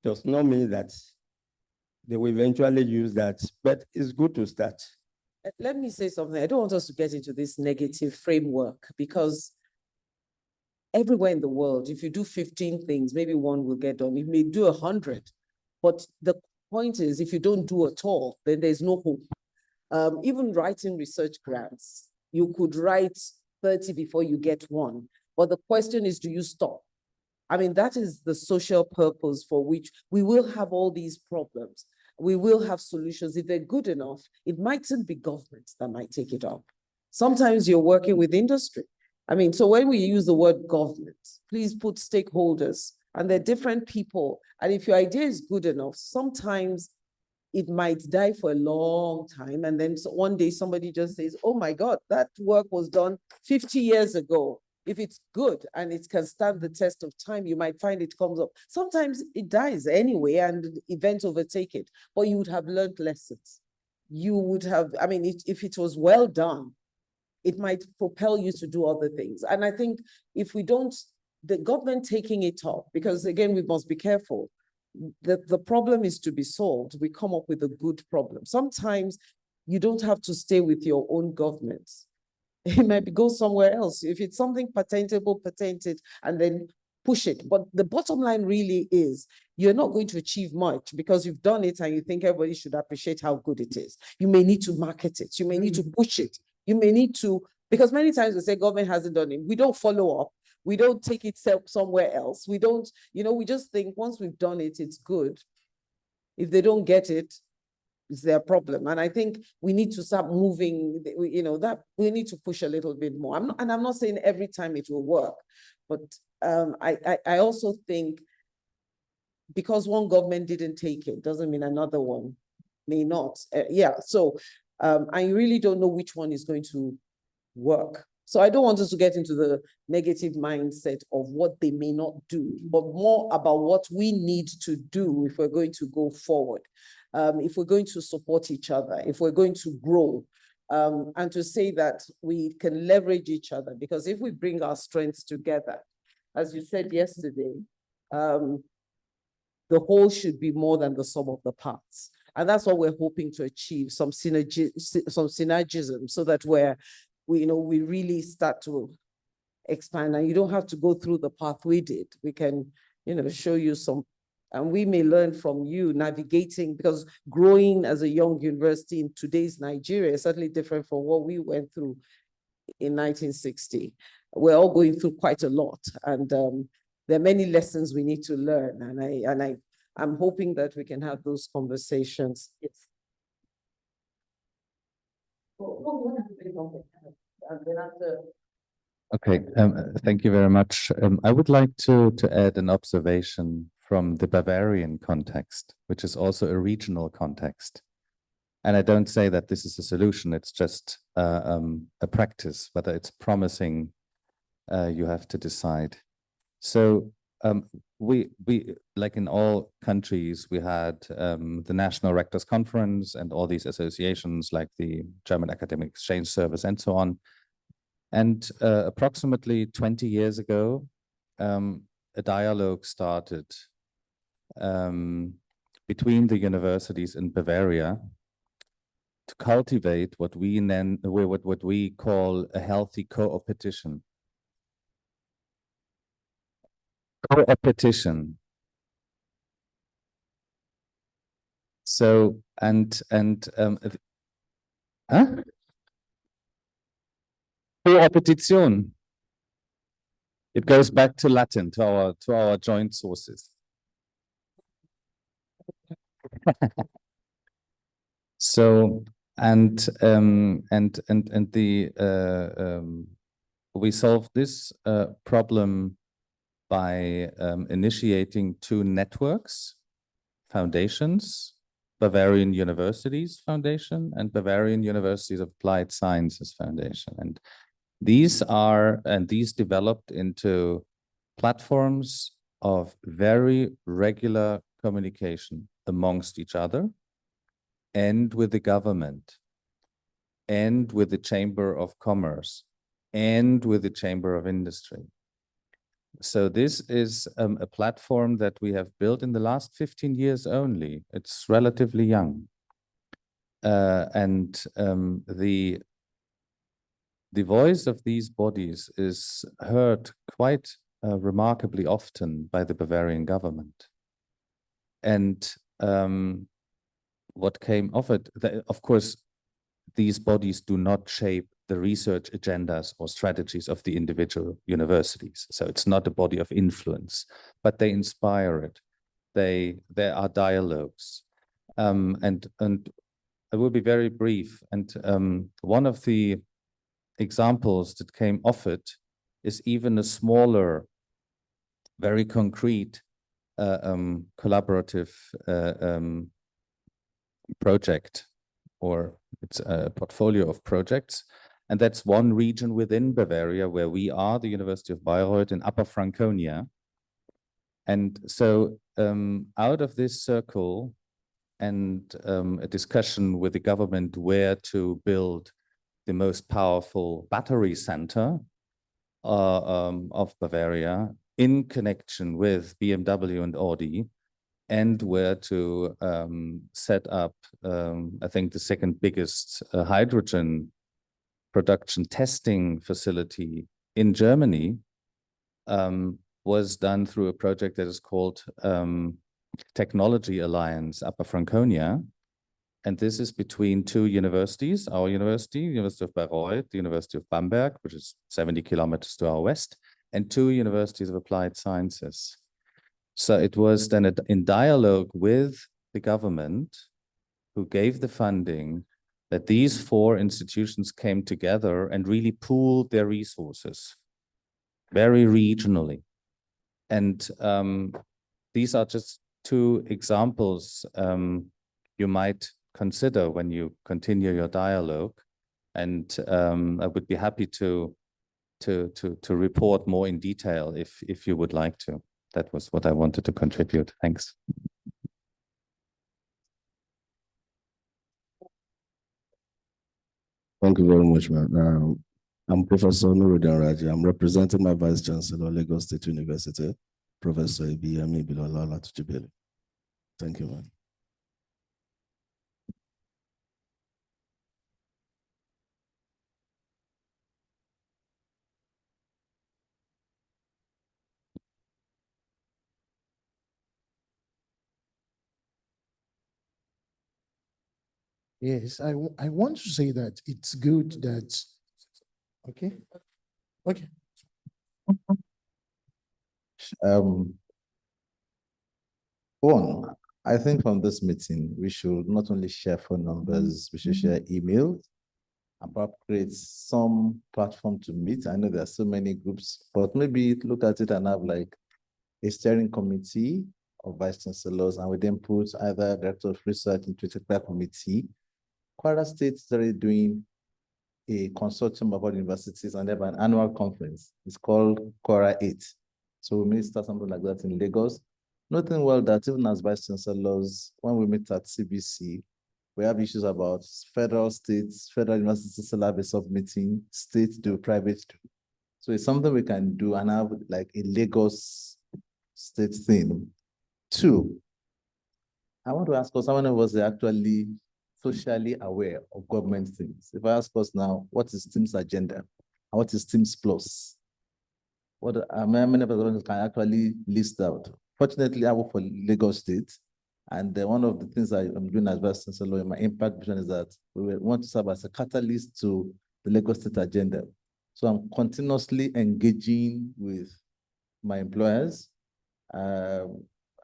does not mean that they will eventually use that, but it's good to start. Let me say something. I don't want us to get into this negative framework because everywhere in the world, if you do 15 things, maybe one will get done. You may do 100, but the point is, if you don't do at all, then there's no hope. Even writing research grants, you could write 30 before you get one. But the question is, do you stop? I mean, that is the social purpose for which we will have all these problems. We will have solutions. If they're good enough, it mightn't be governments that might take it up. Sometimes you're working with industry. I mean, so when we use the word government, please put stakeholders, and they're different people. And if your idea is good enough, sometimes it might die for a long time. And then one day somebody just says, oh my God, that work was done 50 years ago. If it's good and it can stand the test of time, you might find it comes up. Sometimes it dies anyway and events overtake it, but you would have learned lessons. You would have, I mean, if it was well done, it might propel you to do other things. And I think if we don't, the government taking it up, because again, we must be careful. The problem is to be solved. We come up with a good problem. Sometimes you don't have to stay with your own government. It might go somewhere else. If it's something patentable, patent it and then push it. But the bottom line really is you're not going to achieve much because you've done it and you think everybody should appreciate how good it is. You may need to market it. You may need to push it. You may need to, because many times we say government hasn't done it. We don't follow up. We don't take it somewhere else. We don't, we just think once we've done it, it's good. If they don't get it, it's their problem. And I think we need to start moving, that we need to push a little bit more. I'm not saying every time it will work, but I also think because one government didn't take it, doesn't mean another one may not. So I really don't know which one is going to work. So I don't want us to get into the negative mindset of what they may not do, but more about what we need to do if we're going to go forward, if we're going to support each other, if we're going to grow, and to say that we can leverage each other. Because if we bring our strengths together, as you said yesterday, the whole should be more than the sum of the parts. And that's what we're hoping to achieve, some synergism, so that we really start to expand, and you don't have to go through the path we did. We can, show you some, and we may learn from you navigating, because growing as a young university in today's Nigeria is certainly different from what we went through in 1960. We're all going through quite a lot, and there are many lessons we need to learn, and I'm hoping that we can have those conversations. Yes. Okay, thank you very much. I would like to add an observation from the Bavarian context, which is also a regional context. And I don't say that this is a solution, it's just a practice. Whether it's promising, you have to decide. So we like in all countries, we had the National Rectors Conference and all these associations like the German Academic Exchange Service and so on. And approximately 20 years ago, a dialogue started between the universities in Bavaria to cultivate what we call a healthy co-opetition. Co-opetition. So Co-opetition. It goes back to Latin, to our joint sources. So we solved this problem by initiating two networks, foundations, Bavarian Universities Foundation and Bavarian Universities of Applied Sciences Foundation. And these developed into platforms of very regular communication amongst each other and with the government and with the Chamber of Commerce and with the Chamber of Industry. So this is a platform that we have built in the last 15 years only. It's relatively young. The voice of these bodies is heard quite remarkably often by the Bavarian government. And what came of it, of course, these bodies do not shape the research agendas or strategies of the individual universities. So it's not a body of influence, but they inspire it. There are dialogues. And I will be very brief. And one of the examples that came of it is even a smaller, very concrete collaborative project, or it's a portfolio of projects. And that's one region within Bavaria where we are, the University of Bayreuth in Upper Franconia. And so out of this circle and a discussion with the government where to build the most powerful battery center of Bavaria in connection with BMW and Audi, and where to set up, I think, the second biggest hydrogen production testing facility in Germany, was done through a project that is called Technology Alliance Upper Franconia. And this is between two universities, our university, University of Bayreuth, the University of Bamberg, which is 70 kilometers to our west, and two universities of applied sciences. So it was then in dialogue with the government, who gave the funding, that these four institutions came together and really pooled their resources very regionally. And these are just two examples you might consider when you continue your dialogue. And I would be happy to report more in detail if you would like to. That was what I wanted to contribute. Thanks. Thank you very much, man. I'm Professor Nuruddin Raji. I'm representing my Vice Chancellor, Lagos State University, Professor Ibiyami Bilola Latujibeli. Thank you, man. Yes, I want to say that it's good that, okay, okay. One, I think from this meeting, we should not only share phone numbers, we should share emails and perhaps create some platform to meet. I know there are so many groups, but maybe look at it and have like a steering committee of vice chancellors, and we then put either director of research into a technical committee. Kwara State is already doing a consortium about universities, and they have an annual conference. It's called Kwara 8. So we may start something like that in Lagos. Nothing well that even as vice chancellors, when we meet at CBC, we have issues about federal states, federal universities still have a sub-meeting, state do, private do. So it's something we can do and have like a Lagos state thing. Two, I want to ask us, how many of us are actually socially aware of government things? If I ask us now, what is TIMS agenda? And what is TIMS Plus? What many of us can actually list out? Fortunately, I work for Lagos State, and one of the things I'm doing as Vice Chancellor in my impact vision is that we want to serve as a catalyst to the Lagos State agenda. So I'm continuously engaging with my employers.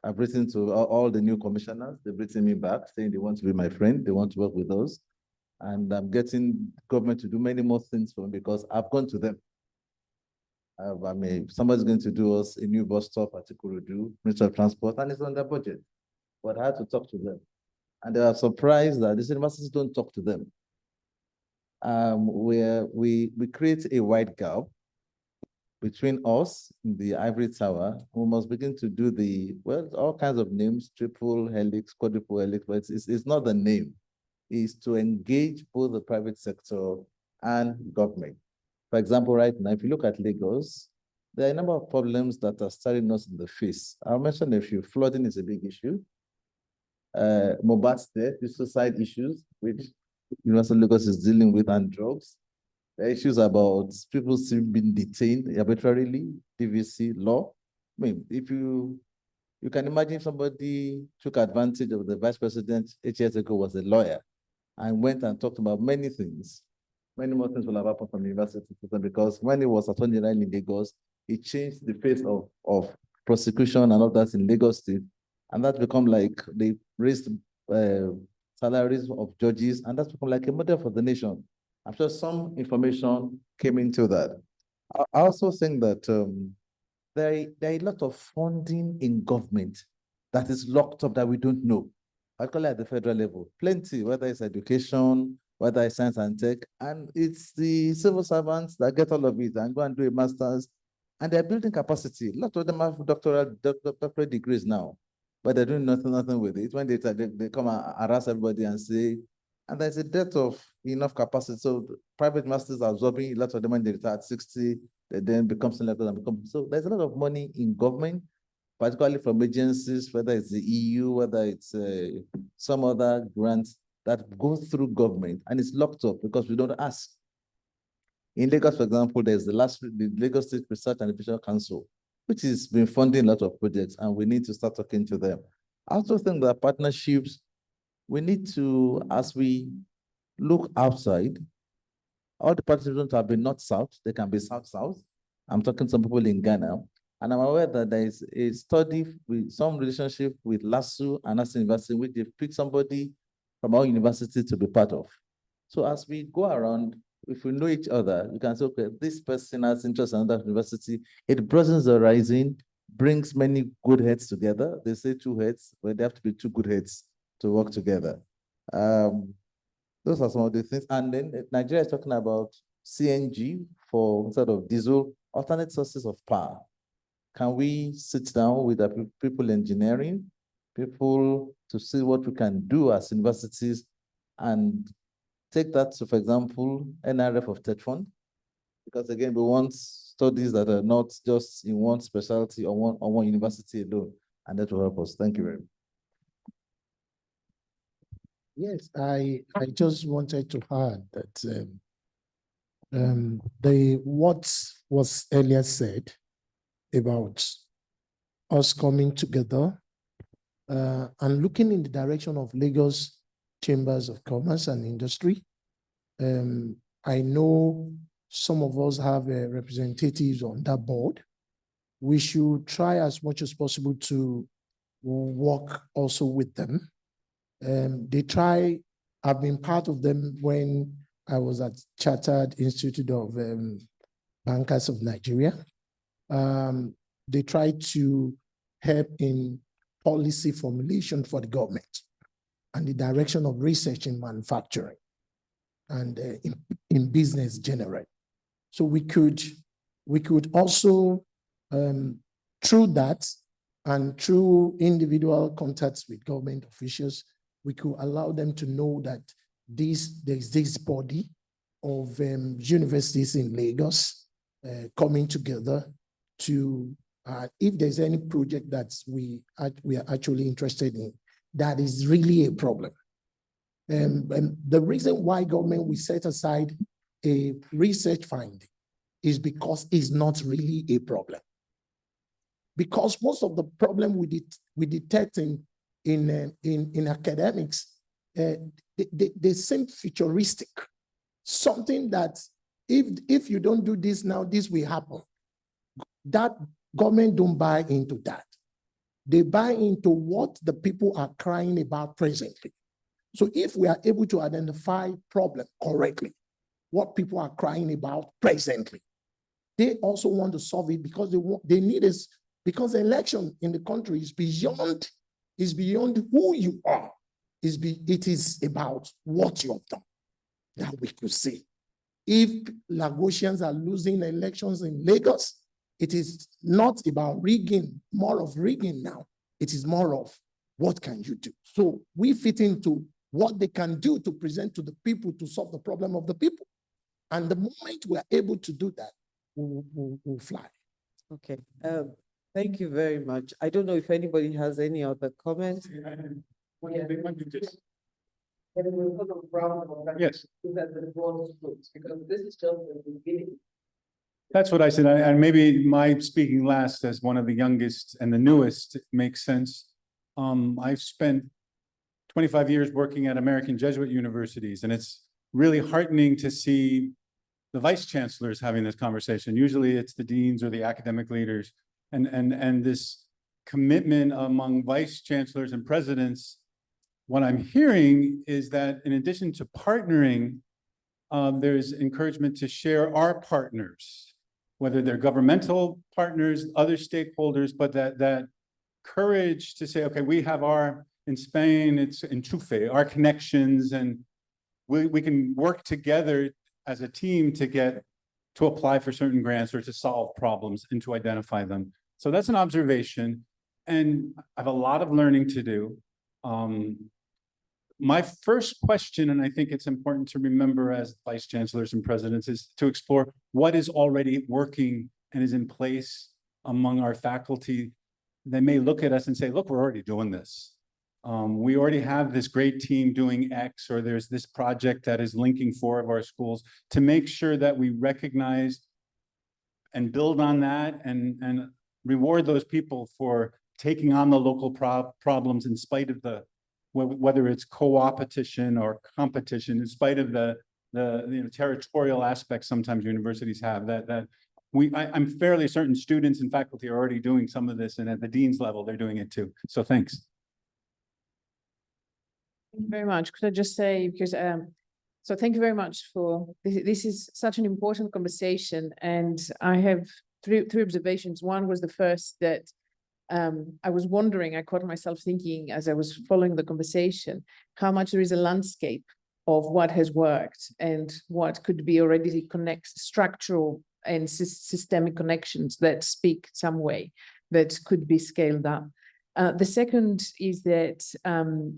I've written to all the new commissioners. They've written me back saying they want to be my friend. They want to work with us. And I'm getting government to do many more things for me because I've gone to them. I mean, somebody's going to do us a new bus stop at Ikorodu, Ministry of Transport, and it's on their budget. But I had to talk to them. And they are surprised that these universities don't talk to them. Where we create a wide gap between us in the ivory tower. We must begin to do all kinds of names, triple helix, quadruple helix, but it's not the name. It's to engage both the private sector and government. For example, right now, if you look at Lagos, there are a number of problems that are staring us in the face. I'll mention a few. Flooding is a big issue. Mobat's death, the suicide issues, which University of Lagos is dealing with, and drugs. The issues about people still being detained arbitrarily, DVC law. I mean, if you can imagine somebody took advantage of the vice president 8 years ago was a lawyer and went and talked about many things. Many more things will have happened from the university system because when he was Attorney General in Lagos, it changed the face of prosecution and all that in Lagos State. And that's become like they raised salaries of judges, and that's become like a model for the nation. I'm sure some information came into that. I also think that there are a lot of funding in government that is locked up that we don't know, particularly at the federal level. Plenty, whether it's education, whether it's science and tech, and it's the civil servants that get all of it and go and do a master's, and they're building capacity. A lot of them have doctorate degrees now, but they're doing nothing with it. When they come and harass everybody and say, and there's a dearth of enough capacity. So private masters are absorbing a lot of them when they retire at 60, they then become selected and become. So there's a lot of money in government, particularly from agencies, whether it's the EU, whether it's some other grants that go through government, and it's locked up because we don't ask. In Lagos, for example, there's the Lagos State Research and Innovation Council, which has been funding a lot of projects, and we need to start talking to them. I also think that partnerships, we need to, as we look outside, all the participants have been north-south, they can be south-south. I'm talking to some people in Ghana, and I'm aware that there is a study with some relationship with LASU and National University, which they pick somebody from our university to be part of. So as we go around, if we know each other, we can say, okay, this person has interest in another university. It broadens the horizon, brings many good heads together. They say 2 heads, but they have to be 2 good heads to work together. Those are some of the things. And then Nigeria is talking about CNG for sort of diesel, alternate sources of power. Can we sit down with the people engineering, people to see what we can do as universities and take that to, for example, NRF of TED Fund? Because again, we want studies that are not just in one specialty or one university alone, and that will help us. Thank you very much. Yes, I just wanted to add that what was earlier said about us coming together and looking in the direction of Lagos Chambers of Commerce and Industry. I know some of us have representatives on that board. We should try as much as possible to work also with them. I've been part of them when I was at Chartered Institute of Bankers of Nigeria. They try to help in policy formulation for the government and the direction of research in manufacturing and in business generally. So we could also, through that and through individual contacts with government officials, we could allow them to know that there's this body of universities in Lagos coming together to, if there's any project that we are actually interested in, that is really a problem. And the reason why government will set aside a research finding is because it's not really a problem. Because most of the problem we detect in academics, they seem futuristic. Something that if you don't do this now, this will happen. That government don't buy into that. They buy into what the people are crying about presently. So if we are able to identify problem correctly, what people are crying about presently, they also want to solve it because they need us, because the election in the country is beyond who you are. It is about what you have done that we could see. If Lagosians are losing elections in Lagos, it is not about rigging, more of rigging now. It is more of what can you do? So we fit into what they can do to present to the people to solve the problem of the people. And the moment we are able to do that, we'll fly. Okay. Thank you very much. I don't know if anybody has any other comments. Yes. Because this is just the beginning. That's what I said, and maybe my speaking last as one of the youngest and the newest makes sense. I've spent 25 years working at American Jesuit universities, and it's really heartening to see the vice-chancellors having this conversation. Usually it's the deans or the academic leaders, and this commitment among vice-chancellors and presidents. What I'm hearing is that in addition to partnering, there's encouragement to share our partners, whether they're governmental partners, other stakeholders, but that courage to say, okay, we have in Spain, it's enchufe, our connections, and we can work together as a team to apply for certain grants or to solve problems and to identify them. So that's an observation, and I have a lot of learning to do. My first question, and I think it's important to remember as vice chancellors and presidents, is to explore what is already working and is in place among our faculty. They may look at us and say, look, we're already doing this. We already have this great team doing X, or there's this project that is linking 4 of our schools, to make sure that we recognize and build on that and reward those people for taking on the local problems in spite of whether it's co-opetition or competition, in spite of the territorial aspects sometimes universities have. I'm fairly certain students and faculty are already doing some of this, and at the dean's level, they're doing it too. So thanks. Thank you very much. Could I just say, because so thank you very much for this. This is such an important conversation, and I have three observations. One was the first that I was wondering, I caught myself thinking as I was following the conversation, how much there is a landscape of what has worked and what could be already structural and systemic connections that speak some way that could be scaled up. The second is that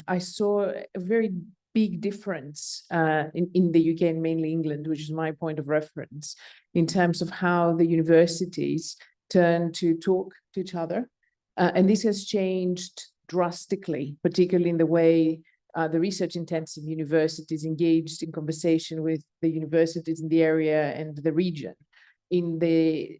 I saw a very big difference in the UK and mainly England, which is my point of reference, in terms of how the universities turn to talk to each other. And this has changed drastically, particularly in the way the research-intensive universities engaged in conversation with the universities in the area and the region in the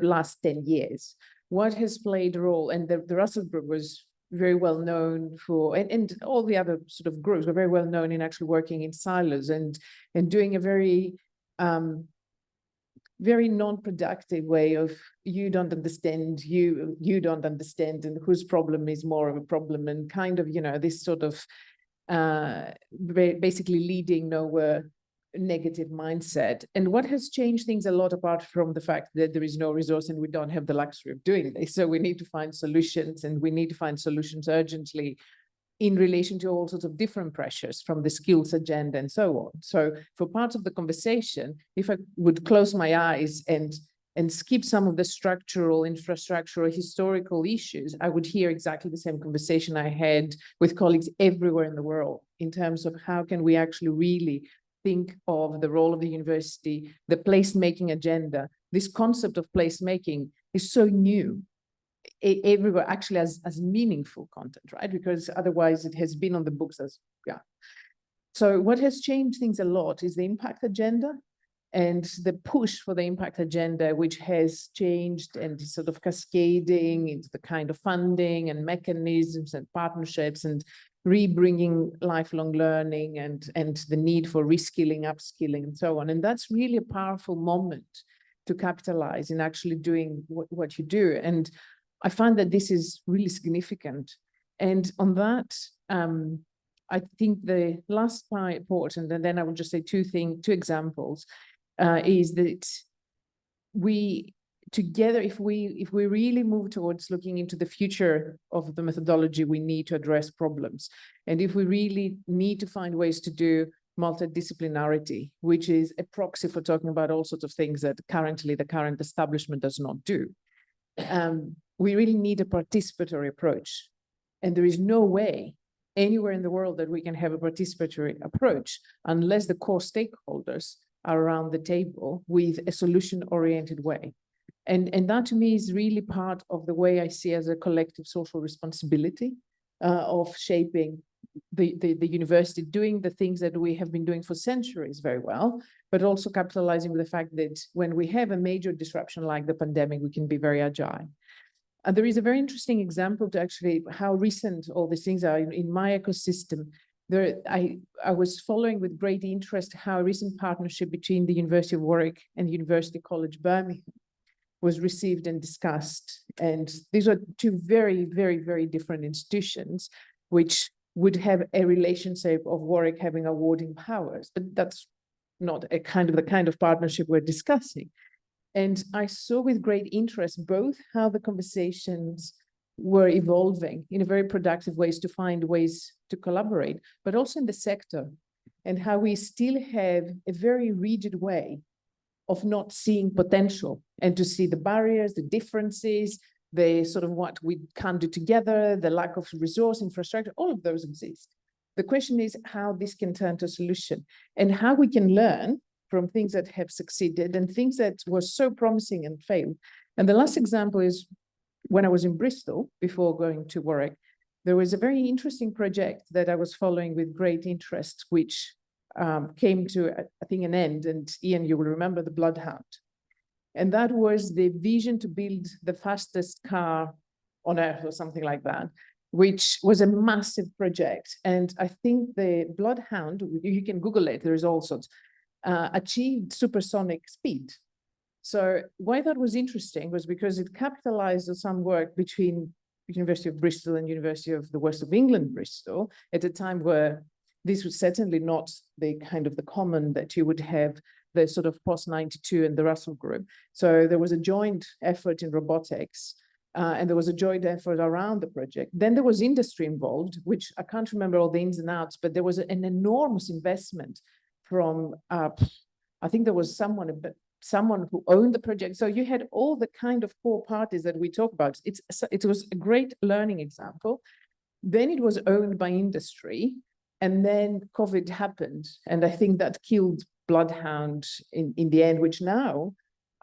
last 10 years. What has played a role, and the Russell Group was very well known for, and all the other sort of groups were very well known in actually working in silos and doing a very very non-productive way of you don't understand, you don't understand, and whose problem is more of a problem, and kind of, this sort of basically leading nowhere negative mindset. And what has changed things a lot, apart from the fact that there is no resource and we don't have the luxury of doing this. So we need to find solutions, and we need to find solutions urgently in relation to all sorts of different pressures from the skills agenda and so on. So for part of the conversation, if I would close my eyes and skip some of the structural, infrastructural, historical issues, I would hear exactly the same conversation I had with colleagues everywhere in the world in terms of how can we actually really think of the role of the university, the placemaking agenda. This concept of placemaking is so new. Everywhere actually as meaningful content, right? Because otherwise it has been on the books as, So what has changed things a lot is the impact agenda and the push for the impact agenda, which has changed and is sort of cascading into the kind of funding and mechanisms and partnerships and rebringing lifelong learning and the need for reskilling, upskilling, and so on. And that's really a powerful moment to capitalize in actually doing what you do. And I find that this is really significant. And on that, I think the last part, important, and then I will just say two examples, is that we together, if we really move towards looking into the future of the methodology, we need to address problems. And if we really need to find ways to do multidisciplinarity, which is a proxy for talking about all sorts of things that currently the current establishment does not do, we really need a participatory approach. And there is no way anywhere in the world that we can have a participatory approach unless the core stakeholders are around the table with a solution-oriented way. And that to me is really part of the way I see as a collective social responsibility of shaping the university, doing the things that we have been doing for centuries very well, but also capitalizing with the fact that when we have a major disruption like the pandemic, we can be very agile. And there is a very interesting example to actually how recent all these things are in my ecosystem. I was following with great interest how a recent partnership between the University of Warwick and University College Birmingham was received and discussed. And these are two very, very, very different institutions, which would have a relationship of Warwick having awarding powers, but that's not the kind of partnership we're discussing. And I saw with great interest both how the conversations were evolving in a very productive ways to find ways to collaborate, but also in the sector, and how we still have a very rigid way of not seeing potential and to see the barriers, the differences, the sort of what we can't do together, the lack of resource infrastructure, all of those exist. The question is how this can turn to a solution and how we can learn from things that have succeeded and things that were so promising and failed. And the last example is when I was in Bristol before going to Warwick, there was a very interesting project that I was following with great interest, which came to, I think, an end. And Ian, you will remember the Bloodhound. And that was the vision to build the fastest car on earth or something like that, which was a massive project. And I think the Bloodhound, you can Google it, there's all sorts, achieved supersonic speed. So why that was interesting was because it capitalized on some work between the University of Bristol and University of the West of England, Bristol, at a time where this was certainly not the kind of the common that you would have the sort of post-92 and the Russell group. So there was a joint effort in robotics and there was a joint effort around the project. Then there was industry involved, which I can't remember all the ins and outs, but there was an enormous investment from, I think there was someone who owned the project. So you had all the kind of core parties that we talk about. It was a great learning example. Then it was owned by industry, and then COVID happened. And I think that killed Bloodhound in the end, which now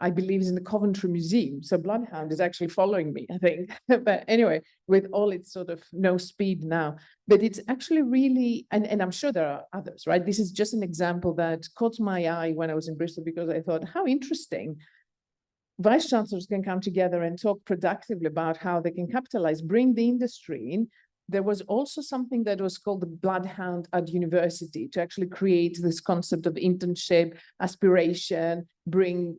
I believe is in the Coventry Museum. So Bloodhound is actually following me, I think. But anyway, with all its sort of no speed now. But it's actually really, and I'm sure there are others, right? This is just an example that caught my eye when I was in Bristol, because I thought, how interesting. Vice-Chancellors can come together and talk productively about how they can capitalize, bring the industry in. There was also something that was called the Bloodhound at University to actually create this concept of internship, aspiration, bring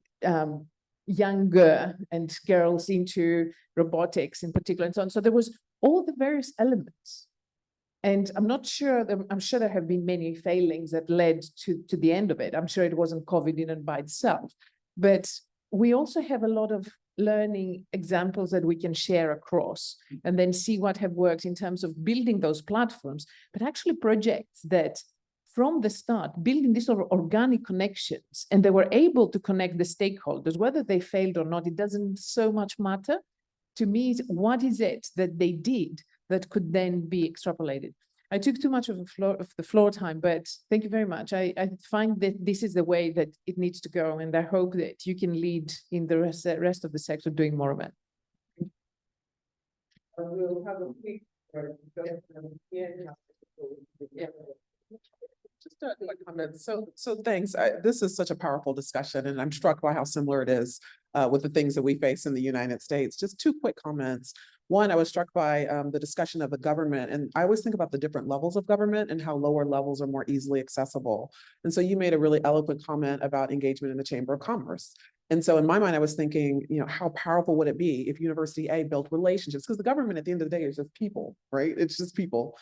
younger and girls into robotics in particular and so on. So there was all the various elements. And I'm sure there have been many failings that led to the end of it. I'm sure it wasn't COVID in and by itself. But we also have a lot of learning examples that we can share across and then see what have worked in terms of building those platforms, but actually projects that from the start, building these sort of organic connections, and they were able to connect the stakeholders, whether they failed or not, it doesn't so much matter. To me, what is it that they did that could then be extrapolated? I took too much of the floor time, but thank you very much. I find that this is the way that it needs to go, and I hope that you can lead in the rest of the sector doing more of it. We'll have a quick just a quick comment. So thanks. This is such a powerful discussion, and I'm struck by how similar it is with the things that we face in the United States. Just two quick comments. One, I was struck by the discussion of the government, and I always think about the different levels of government and how lower levels are more easily accessible. And so you made a really eloquent comment about engagement in the Chamber of Commerce. And so in my mind, I was thinking, how powerful would it be if University A built relationships? Because the government at the end of the day is just people, right? It's just people.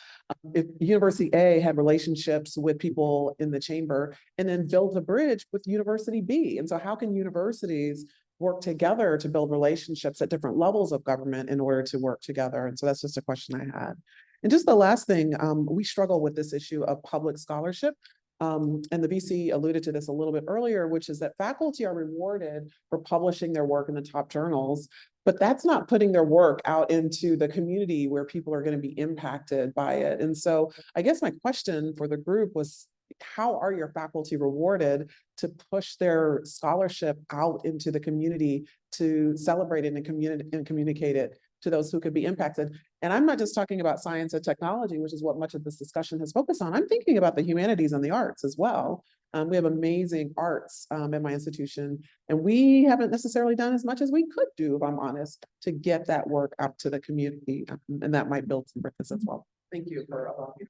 If University A had relationships with people in the chamber and then built a bridge with University B. And so how can universities work together to build relationships at different levels of government in order to work together? And so that's just a question I had. And just the last thing, we struggle with this issue of public scholarship. And the VC alluded to this a little bit earlier, which is that faculty are rewarded for publishing their work in the top journals, but that's not putting their work out into the community where people are going to be impacted by it. And so I guess my question for the group was, how are your faculty rewarded to push their scholarship out into the community to celebrate it and communicate it to those who could be impacted? And I'm not just talking about science and technology, which is what much of this discussion has focused on. I'm thinking about the humanities and the arts as well. We have amazing arts in my institution, and we haven't necessarily done as much as we could do, if I'm honest, to get that work out to the community, and that might build some bridges as well. Thank you for allowing me.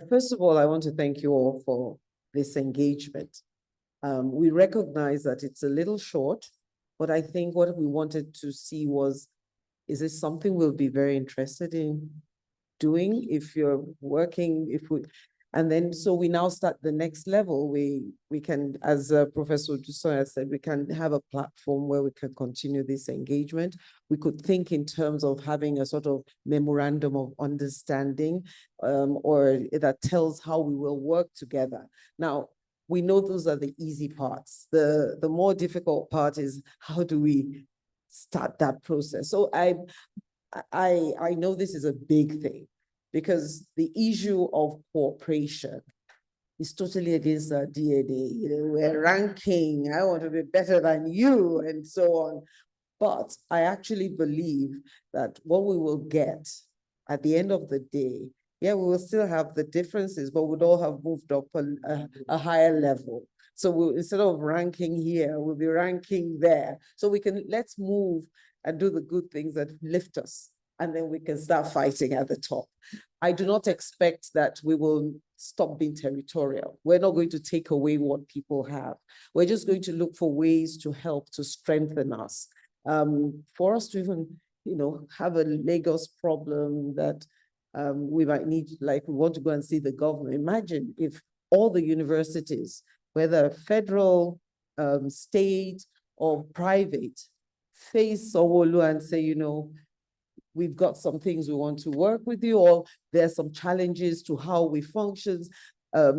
First of all, I want to thank you all for this engagement. We recognize that it's a little short, but I think what we wanted to see was, is this something we'll be very interested in doing if you're working, and then so we now start the next level. We can, as Professor Dusoya said, we can have a platform where we can continue this engagement. We could think in terms of having a sort of memorandum of understanding, or that tells how we will work together. Now, we know those are the easy parts. The more difficult part is, how do we start that process? So I know this is a big thing, because the issue of cooperation is totally against our DNA. You know, we're ranking, I want to be better than you, and so on. But I actually believe that what we will get at the end of the day, yeah, we will still have the differences, but we'd all have moved up a higher level. So instead of ranking here, we'll be ranking there. So let's move and do the good things that lift us, and then we can start fighting at the top. I do not expect that we will stop being territorial. We're not going to take away what people have. We're just going to look for ways to help to strengthen us. For us to even, have a Lagos problem that we might need, like we want to go and see the governor. Imagine if all the universities, whether federal, state, or private, face Sanwo-Olu and say, we've got some things we want to work with you, or there's some challenges to how we function,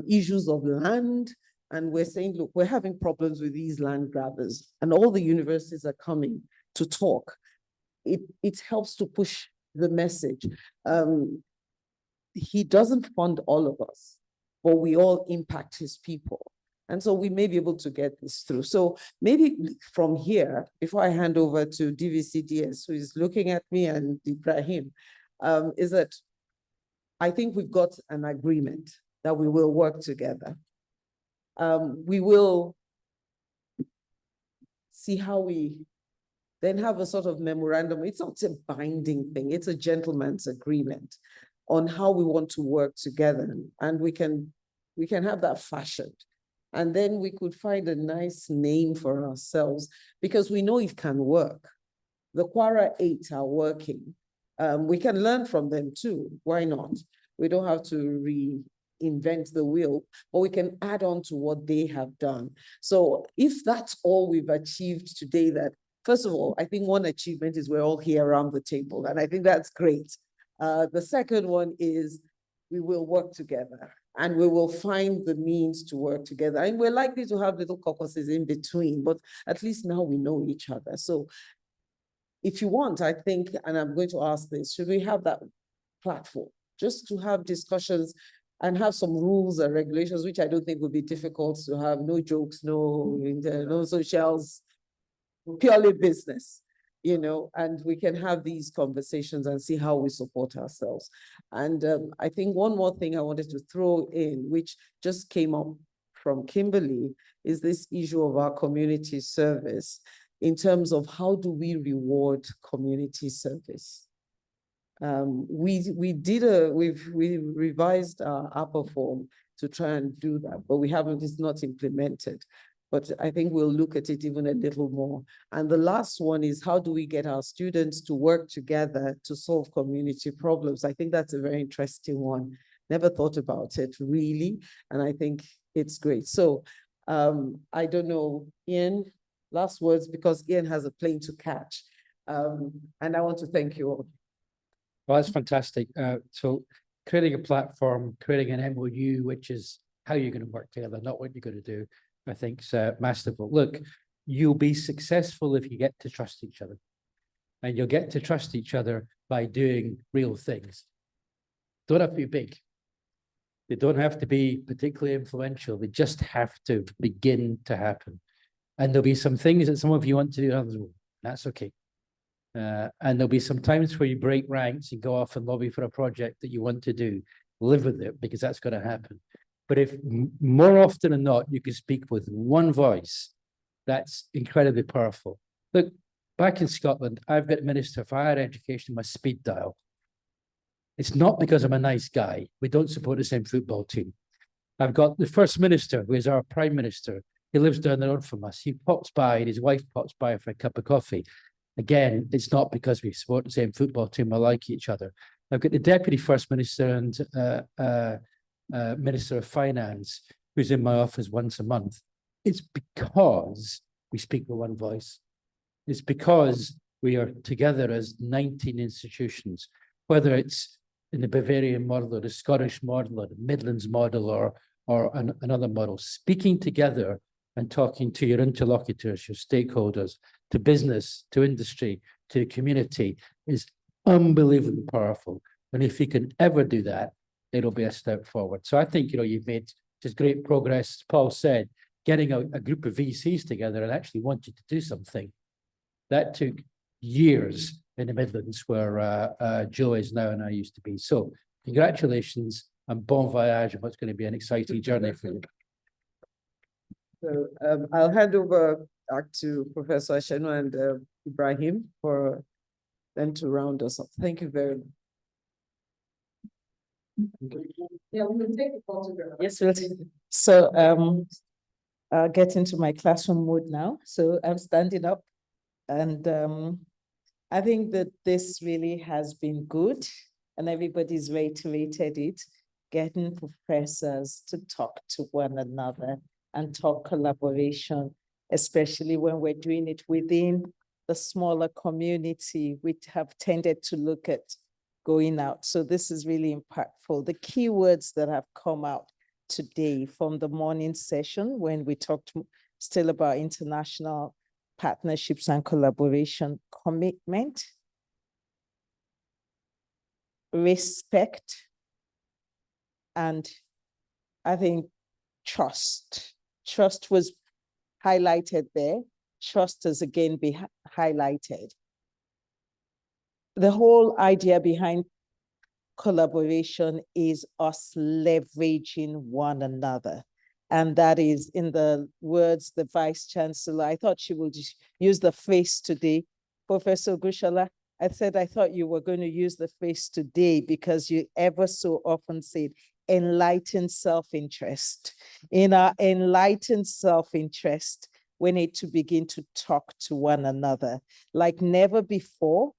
issues of land. And we're saying, look, we're having problems with these land grabbers, and all the universities are coming to talk. It helps to push the message. He doesn't fund all of us, but we all impact his people. And so we may be able to get this through. So maybe from here, before I hand over to DVCDS, who is looking at me, and Ibrahim, is that I think we've got an agreement that we will work together. We will see how we then have a sort of memorandum. It's not a binding thing, it's a gentleman's agreement on how we want to work together. And we can have that fashioned. And then we could find a nice name for ourselves, because we know it can work. The Kwara 8 are working. We can learn from them too. Why not? We don't have to reinvent the wheel, but we can add on to what they have done. So if that's all we've achieved today, that first of all, I think one achievement is we're all here around the table, and I think that's great. The second one is we will work together, and we will find the means to work together. And we're likely to have little caucuses in between, but at least now we know each other. So if you want, I think, and I'm going to ask this, should we have that platform just to have discussions and have some rules and regulations, which I don't think would be difficult to have? No jokes, no socials, purely business. And we can have these conversations and see how we support ourselves. And I think one more thing I wanted to throw in, which just came up from Kimberly, is this issue of our community service in terms of how do we reward community service. We revised our APA form to try and do that, but it's not implemented. But I think we'll look at it even a little more. And the last one is, how do we get our students to work together to solve community problems? I think that's a very interesting one. Never thought about it really, and I think it's great. So I don't know, Ian, last words, because Ian has a plane to catch. And I want to thank you all. Well, that's fantastic. So creating a platform, creating an MOU, which is how you're going to work together, not what you're going to do, I think is masterful. Look, you'll be successful if you get to trust each other. And you'll get to trust each other by doing real things. Don't have to be big. They don't have to be particularly influential. They just have to begin to happen. And there'll be some things that some of you want to do, and others won't. That's okay. And there'll be some times where you break ranks and go off and lobby for a project that you want to do. Live with it, because that's going to happen. But if more often than not, you can speak with one voice, that's incredibly powerful. Look, back in Scotland, I've got Minister for Higher Education on my speed dial. It's not because I'm a nice guy. We don't support the same football team. I've got the First Minister, who is our Prime Minister. He lives down the road from us. He pops by and his wife pops by for a cup of coffee. Again, it's not because we support the same football team or like each other. I've got the Deputy First Minister and Minister of Finance, who's in my office once a month. It's because we speak with one voice. It's because we are together as 19 institutions, whether it's in the Bavarian model or the Scottish model or the Midlands model or another model, speaking together and talking to your interlocutors, your stakeholders, to business, to industry, to the community is unbelievably powerful. And if you can ever do that, it'll be a step forward. So I think, you've made just great progress. Paul said, getting a group of VCs together and actually wanting to do something. That took years in the Midlands, where Joe is now and I used to be. So congratulations and bon voyage, and what's going to be an exciting journey for you. So I'll hand over back to Professor Ashenu and Ibrahim for them to round us up. Thank you very much. Yeah, we will take a photograph. Yes, we'll take it. So I'll get into my classroom mode now. So I'm standing up, and I think that this really has been good, and everybody's reiterated it, getting professors to talk to one another and talk collaboration, especially when we're doing it within the smaller community. We have tended to look at going out. So this is really impactful. The key words that have come out today from the morning session, when we talked still about international partnerships and collaboration: commitment, respect, and I think trust. Trust was highlighted there. Trust has again been highlighted. The whole idea behind collaboration is us leveraging one another. And that is, in the words, the Vice-Chancellor, I thought she would use the phrase today. Professor Gushala, I said, I thought you were going to use the phrase today because you ever so often said, enlightened self-interest. In our enlightened self-interest, we need to begin to talk to one another like never before.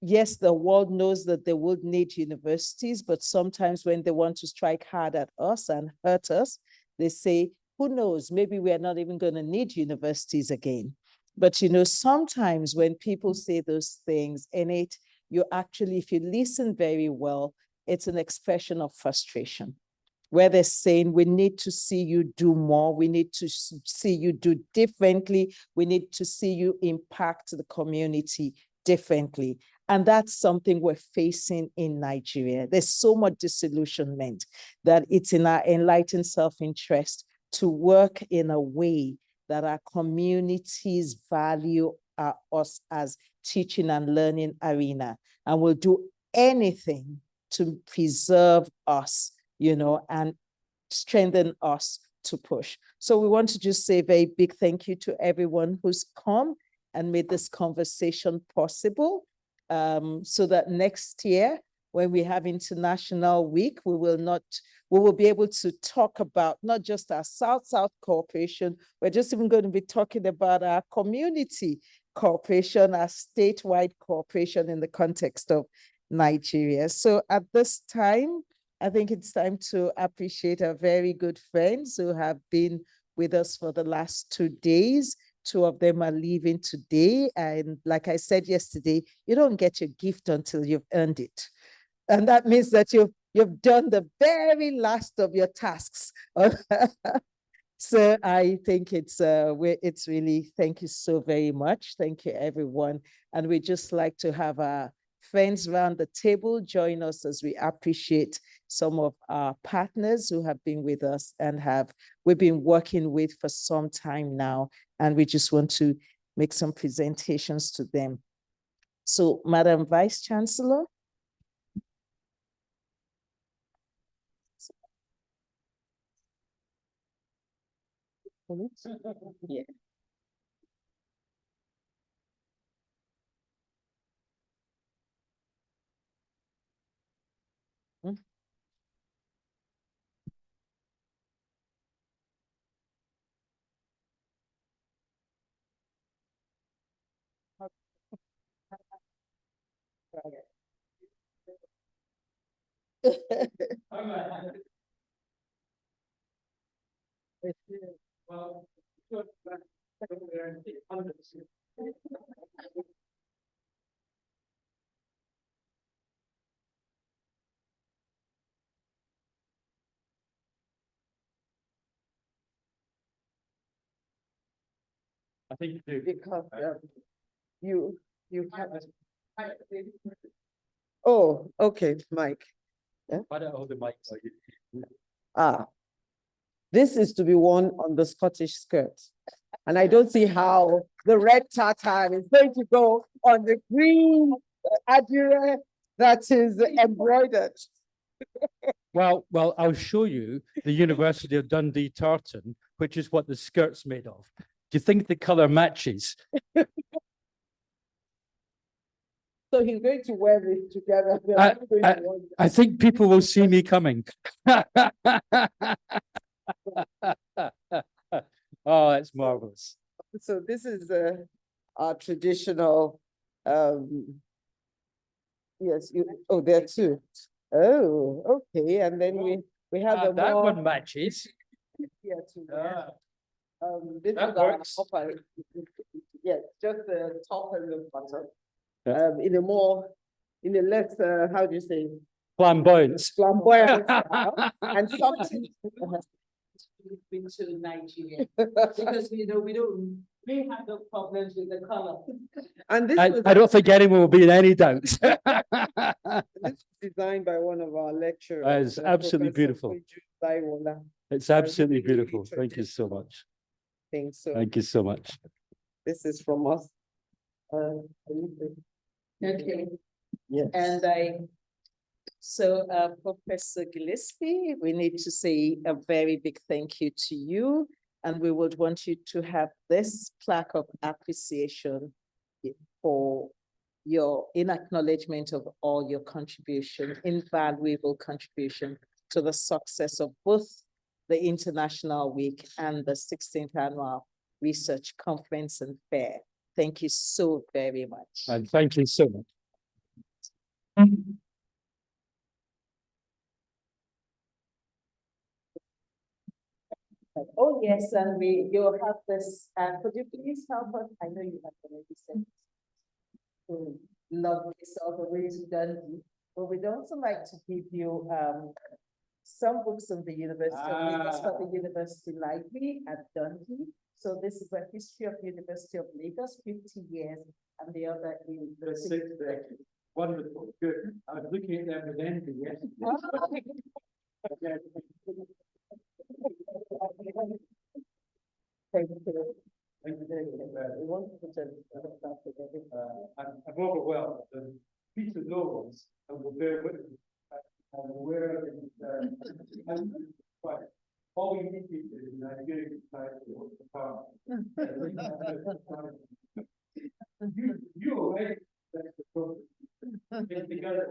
Yes, the world knows that they would need universities, but sometimes when they want to strike hard at us and hurt us, they say, who knows, maybe we are not even going to need universities again. But sometimes when people say those things, you actually, if you listen very well, it's an expression of frustration, where they're saying, we need to see you do more, we need to see you do differently, we need to see you impact the community differently. And that's something we're facing in Nigeria. There's so much disillusionment that it's in our enlightened self-interest to work in a way that our communities value us as teaching and learning arena, and will do anything to preserve us, and strengthen us to push. So we want to just say a very big thank you to everyone who's come and made this conversation possible, so that next year, when we have International Week, we will be able to talk about not just our South-South cooperation, we're just even going to be talking about our community cooperation, our statewide cooperation in the context of Nigeria. So at this time, I think it's time to appreciate our very good friends who have been with us for the last 2 days. 2 of them are leaving today. And like I said yesterday, you don't get your gift until you've earned it. And that means that you've done the very last of your tasks. So I think it's really, thank you so very much. Thank you, everyone. And we just like to have our friends around the table join us as we appreciate some of our partners who have been with us and we've been working with for some time now, and we just want to make some presentations to them. So, Madam Vice-Chancellor. Yeah. I think Because you have. Oh, okay, Mike. Yeah. I don't hold the mic. This is to be worn on the Scottish skirt. And I don't see how the red tartan is going to go on the green adire that is embroidered. Well, I'll show you the University of Dundee tartan, which is what the skirt's made of. Do you think the color matches? So he's going to wear this together. I think people will see me coming. Oh, that's marvelous. So this is our traditional, yes, oh, there are two. Oh, okay, and then we have a that more. one matches. Yeah, two. This That is our works. upper, yes, just the top and the bottom. Yeah. In a less, how do you say? Flamboyant. Flamboyant style, and something. Been to Nigeria because we have no problems with the color. And this I don't think anyone will be in any doubt. This was designed by one of our lecturers. That is absolutely Professor beautiful. Peju Daiwola. It's absolutely beautiful. Thank you so much. So Thank you so much. this is from us. Okay. Yes. And Professor Gillespie, we need to say a very big thank you to you. And we would want you to have this plaque of appreciation for in acknowledgement of all your contribution, invaluable contribution to the success of both the International Week and the 16th Annual Research Conference and Fair. Thank you so very much. And thank you so much. Oh, yes, and you'll have this, could you please help us? I know you have already said. Love this all the way to Dundee, but we'd also like to give you some books on the University of Lagos for the University Library at Dundee. So this is a history of University of Lagos, 50 years, and the other is the Wonderful, good. I was looking at them with envy, yes. Thank you. I'm overwhelmed. The piece of novels and will bear with me. I'm aware of all we need to do is Nigeria to the power. You already, that's the problem. Get together.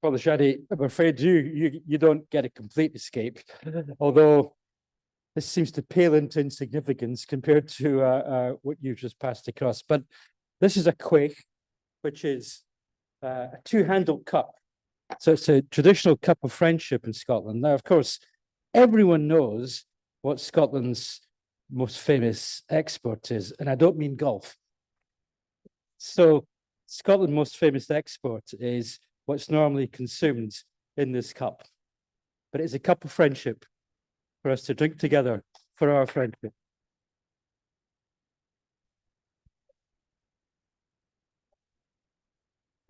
Father Shadi, I'm afraid you don't get a complete escape, although this seems to pale into insignificance compared to what you've just passed across. But this is a quaich, which is a two-handled cup. So it's a traditional cup of friendship in Scotland. Now, of course, everyone knows what Scotland's most famous export is, and I don't mean golf. So Scotland's most famous export is what's normally consumed in this cup, but it's a cup of friendship for us to drink together for our friendship.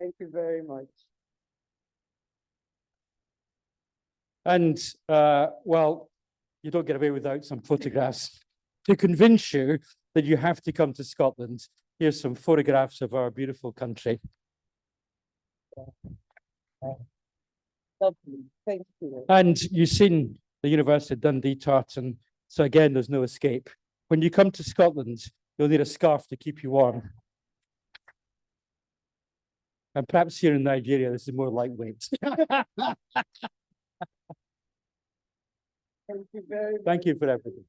Thank you very much. And well, you don't get away without some photographs. To convince you that you have to come to Scotland, here's some photographs of our beautiful country. Lovely. Thank you. And you've seen the University of Dundee tartan. So again, there's no escape. When you come to Scotland, you'll need a scarf to keep you warm. And perhaps here in Nigeria, this is more lightweight. Thank you very much. Thank you for everything.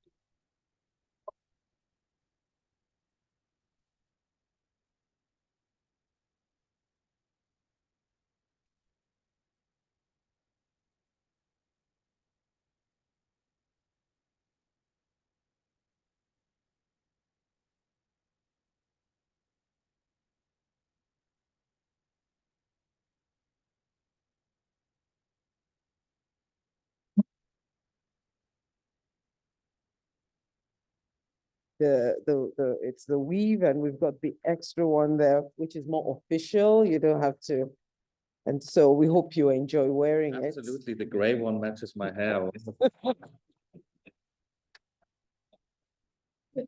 It's the weave, and we've got the extra one there, which is more official. You don't have to. And so we hope you enjoy wearing it. Absolutely, the gray one matches my hair. Thank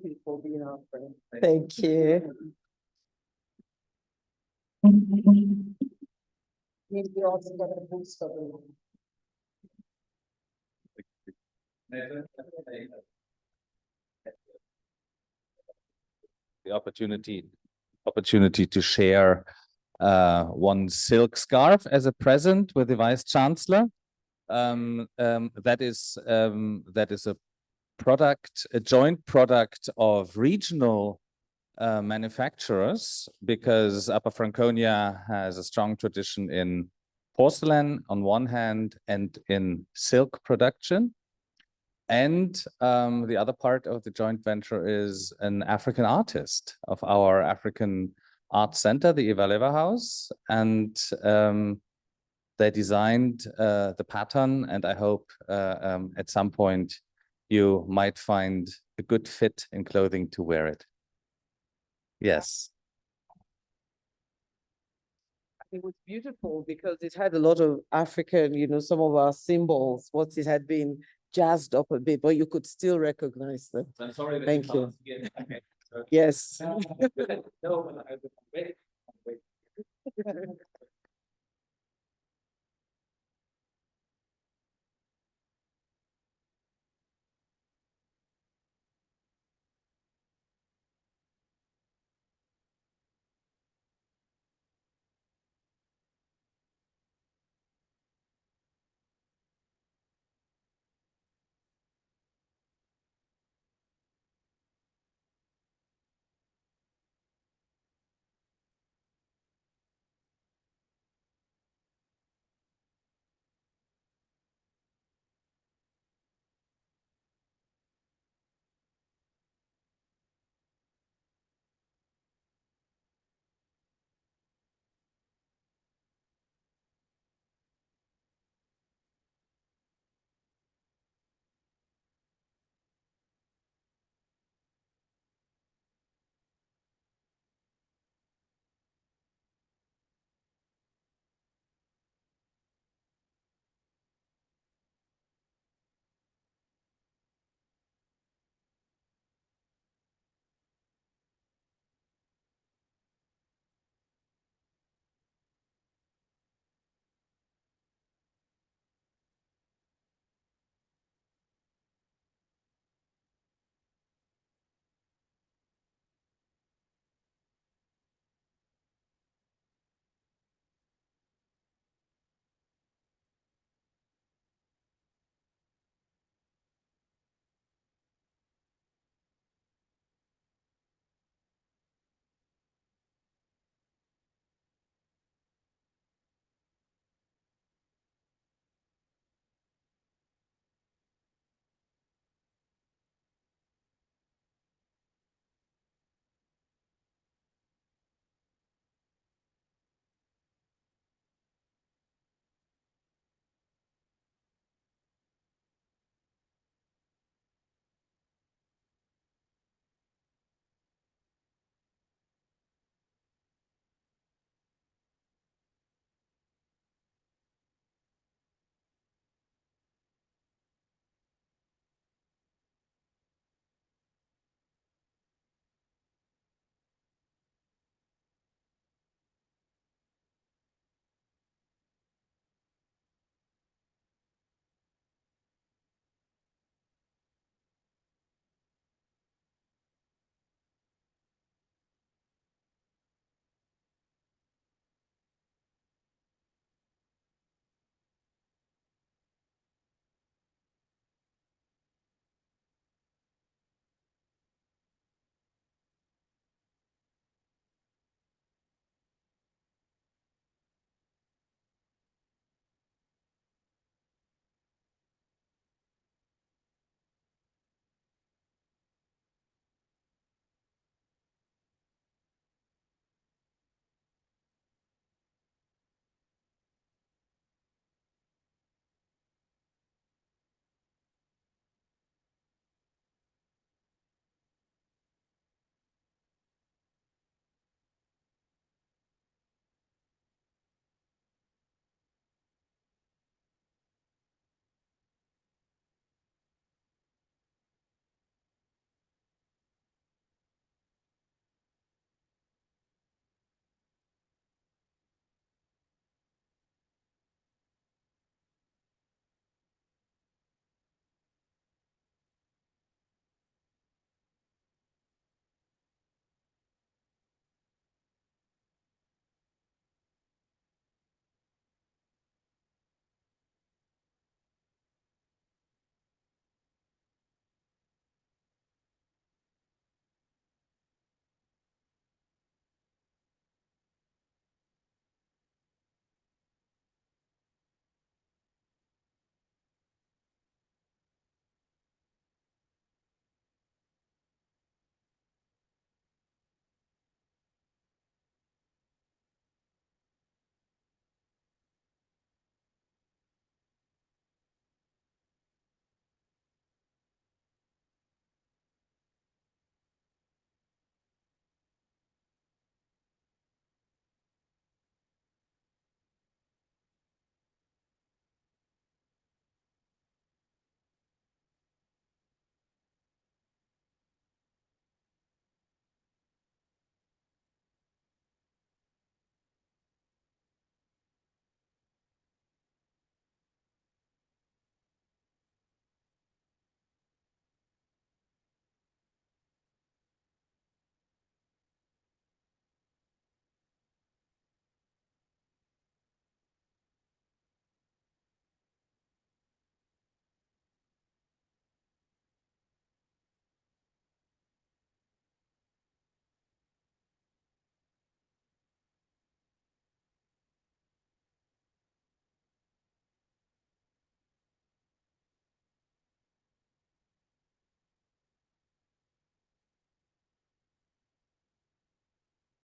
you for being our friend. Thank you. Maybe we also got a boost of it. The opportunity to share one silk scarf as a present with the Vice-Chancellor. That is a product, a joint product of regional manufacturers, because Upper Franconia has a strong tradition in porcelain on one hand and in silk production. And the other part of the joint venture is an African artist of our African Art Center, the Eva Lever House. And they designed the pattern, and I hope at some point you might find a good fit in clothing to wear it. Yes. It was beautiful because it had a lot of African, some of our symbols, once it had been jazzed up a bit, but you could still recognize them. I'm sorry that Thank you. can't see it. Okay. Yes. No, but I wait.